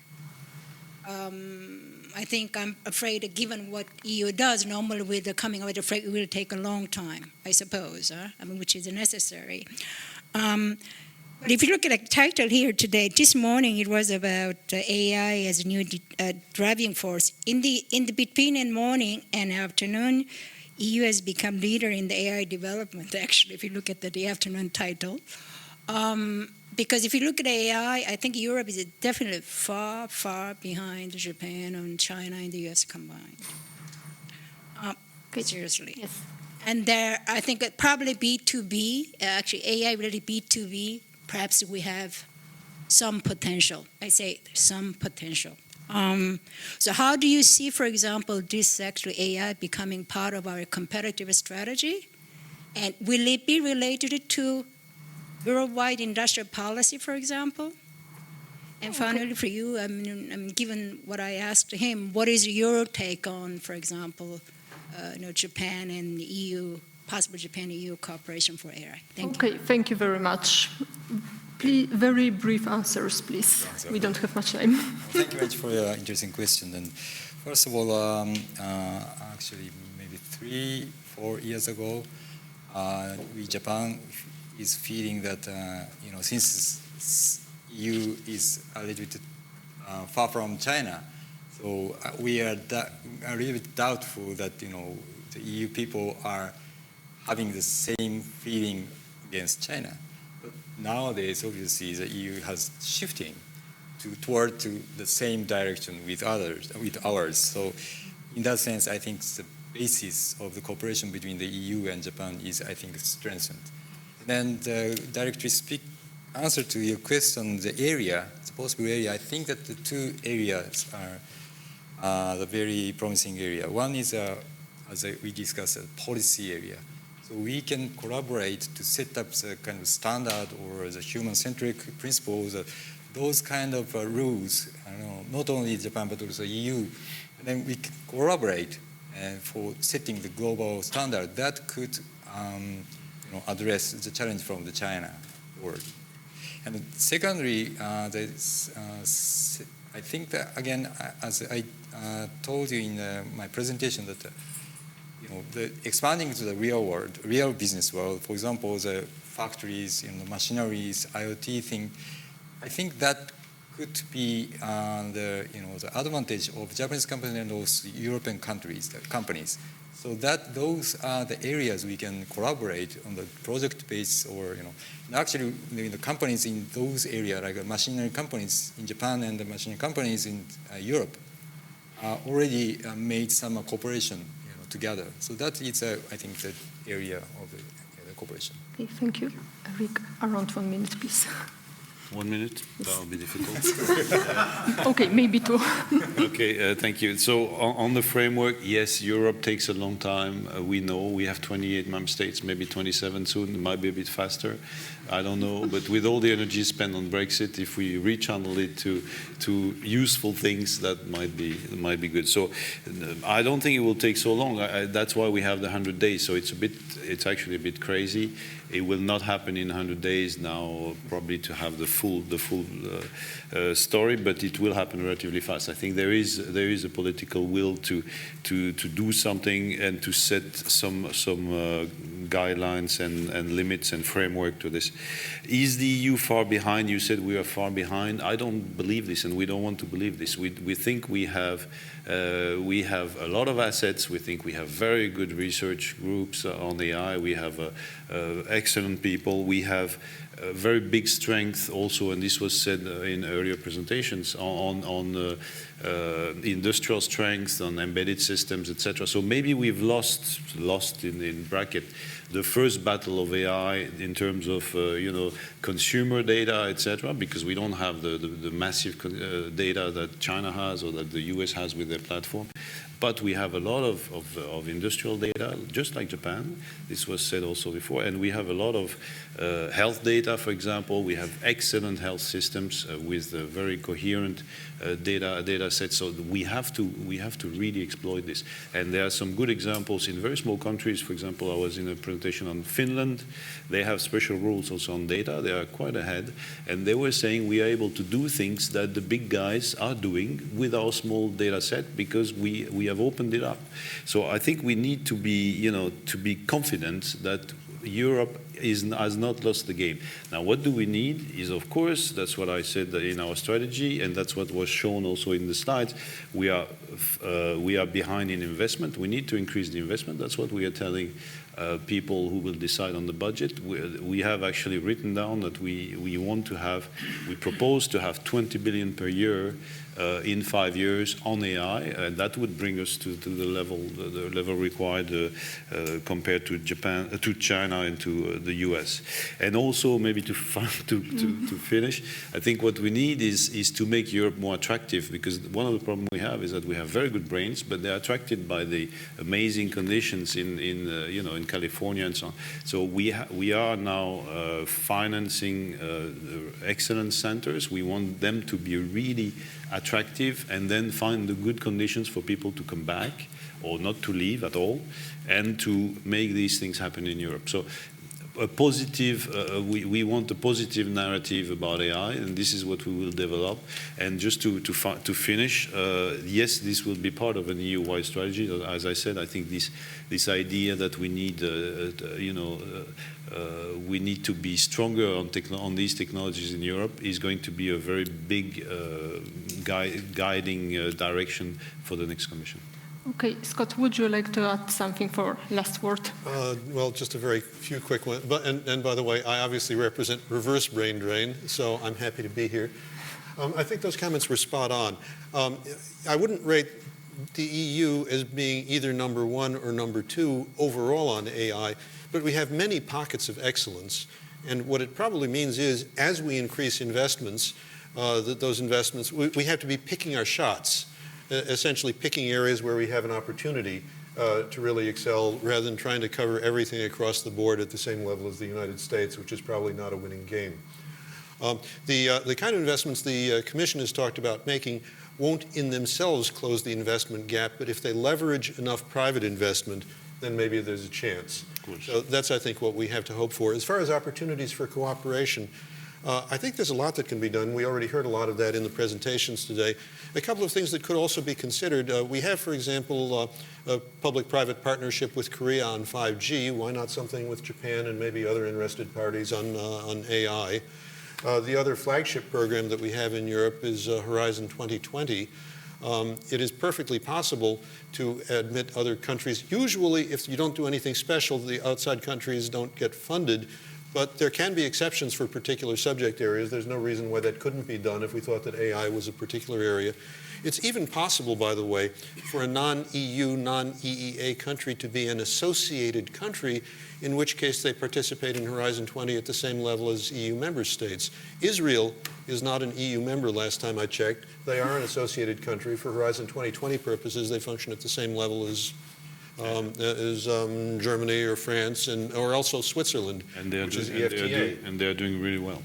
I think I'm afraid that given what EU does, normally with the coming of the framework, it will take a long time, I suppose, which is necessary. But if you look at the title here today, this morning it was about AI as a new driving force. In the between in morning and afternoon, EU has become leader in the AI development, actually, if you look at the afternoon title. Because if you look at AI, I think Europe is definitely far, far behind Japan and China and the US combined. Seriously. Yes. And there, I think it probably B2B, actually AI really B2B, perhaps we have some potential. I say some potential. So how do you see, for example, this actually AI becoming part of our competitive strategy? And will it be related to worldwide industrial policy, for example? And finally, for you, I mean, given what I asked him, what is your take on, for example, Japan and EU, possible Japan-EU cooperation for AI? Thank you. Okay, thank you very much. Please, very brief answers, please. We don't have much time. Thank you very much for your interesting question. And first of all, actually, maybe 3-4 years ago, Japan is feeling that since EU is a little bit far from China, so we are a little bit doubtful that the EU people are having the same feeling against China. But nowadays, obviously, the EU has shifting toward the same direction with ours. So, in that sense, I think the basis of the cooperation between the EU and Japan is, I think, strengthened. And directly speak answer to your question, the area, the possible area, I think that the two areas are the very promising area. One is, as we discussed, a policy area. So we can collaborate to set up the kind of standard or the human-centric principles, those kind of rules, not only Japan but also EU. And then we can collaborate for setting the global standard that could address the challenge from the China world. And secondly, I think that, again, as I told you in my presentation, that the expanding to the real world, real business world, for example, the factories, the machineries, IoT thing, I think that could be the advantage of Japanese companies and also European companies. So that those are the areas we can collaborate on the project base, or actually the companies in those areas, like machinery companies in Japan and the machinery companies in Europe, already made some cooperation together. So that is, I think, the area of the cooperation. Okay, thank you. Eric, around 1 minute, please. 1 minute? That will be difficult. Okay, maybe 2. Okay, thank you. So on the framework, yes, Europe takes a long time. We know we have 28 member states, maybe 27 soon. It might be a bit faster. I don't know. But with all the energy spent on Brexit, if we rechannel it to useful things, that might be good. So I don't think it will take so long. That's why we have the 100 days. So it's actually a bit crazy. It will not happen in 100 days now, probably to have the full story, but it will happen relatively fast. I think there is a political will to do something and to set some guidelines and limits and framework to this. Is the EU far behind? You said we are far behind. I don't believe this, and we don't want to believe this. We think we have a lot of assets. We think we have very good research groups on AI. We have excellent people. We have very big strength also, and this was said in earlier presentations, on industrial strength, on embedded systems, etc. So maybe we've lost in bracket the first battle of AI in terms of consumer data, etc., because we don't have the massive data that China has or that the US has with their platform. But we have a lot of industrial data, just like Japan. This was said also before. And we have a lot of health data, for example. We have excellent health systems with very coherent data sets. So we have to really exploit this. And there are some good examples in very small countries. For example, I was in a presentation on Finland. They have special rules also on data. They are quite ahead. And they were saying we are able to do things that the big guys are doing with our small data set because we have opened it up. So I think we need to be confident that Europe has not lost the game. Now, what do we need is, of course, that's what I said in our strategy, and that's what was shown also in the slides. We are behind in investment. We need to increase the investment. That's what we are telling people who will decide on the budget. We have actually written down that we propose to have 20 billion per year in 5 years on AI, and that would bring us to the level required compared to Japan, to China, and to the US. And also, maybe to finish, I think what we need is to make Europe more attractive, because one of the problems we have is that we have very good brains, but they're attracted by the amazing conditions in California and so on. So we are now financing excellence centers. We want them to be really attractive, and then find the good conditions for people to come back or not to leave at all, and to make these things happen in Europe. So a positive, we want a positive narrative about AI, and this is what we will develop. And just to finish, yes, this will be part of an EU-wide strategy. As I said, I think this idea that we need, we need to be stronger on these technologies in Europe is going to be a very big guiding direction for the next Commission. Okay, Scott, would you like to add something for last word? Well, just a very few quick ones. And by the way, I obviously represent reverse brain drain, so I'm happy to be here. I think those comments were spot on. I wouldn't rate the EU as being either number 1 or number 2 overall on AI, but we have many pockets of excellence. And what it probably means is, as we increase investments, those investments, we have to be picking our shots. Essentially picking areas where we have an opportunity to really excel, rather than trying to cover everything across the board at the same level as the United States, which is probably not a winning game. The kind of investments the Commission has talked about making won't in themselves close the investment gap, but if they leverage enough private investment, then maybe there's a chance. So that's, I think, what we have to hope for. As far as opportunities for cooperation, I think there's a lot that can be done. We already heard a lot of that in the presentations today. A couple of things that could also be considered. We have, for example, a public-private partnership with Korea on 5G. Why not something with Japan and maybe other interested parties on AI? The other flagship program that we have in Europe is Horizon 2020. It is perfectly possible to admit other countries. Usually, if you don't do anything special, the outside countries don't get funded. But there can be exceptions for particular subject areas. There's no reason why that couldn't be done if we thought that AI was a particular area. It's even possible, by the way, for a non-EU, non-EEA country to be an associated country, in which case they participate in Horizon 20 at the same level as EU member states. Israel is not an EU member last time I checked. They are an associated country. For Horizon 2020 purposes, they function at the same level as Germany or France, or also Switzerland, which is EFTA. And they're doing really well.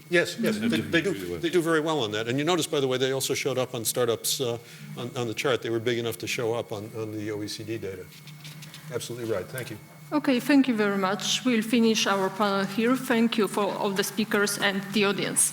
Yes, they do very well on that. And you notice, by the way, they also showed up on startups on the chart. They were big enough to show up on the OECD data. Absolutely right. Thank you. Okay, thank you very much. We'll finish our panel here. Thank you for all the speakers and the audience.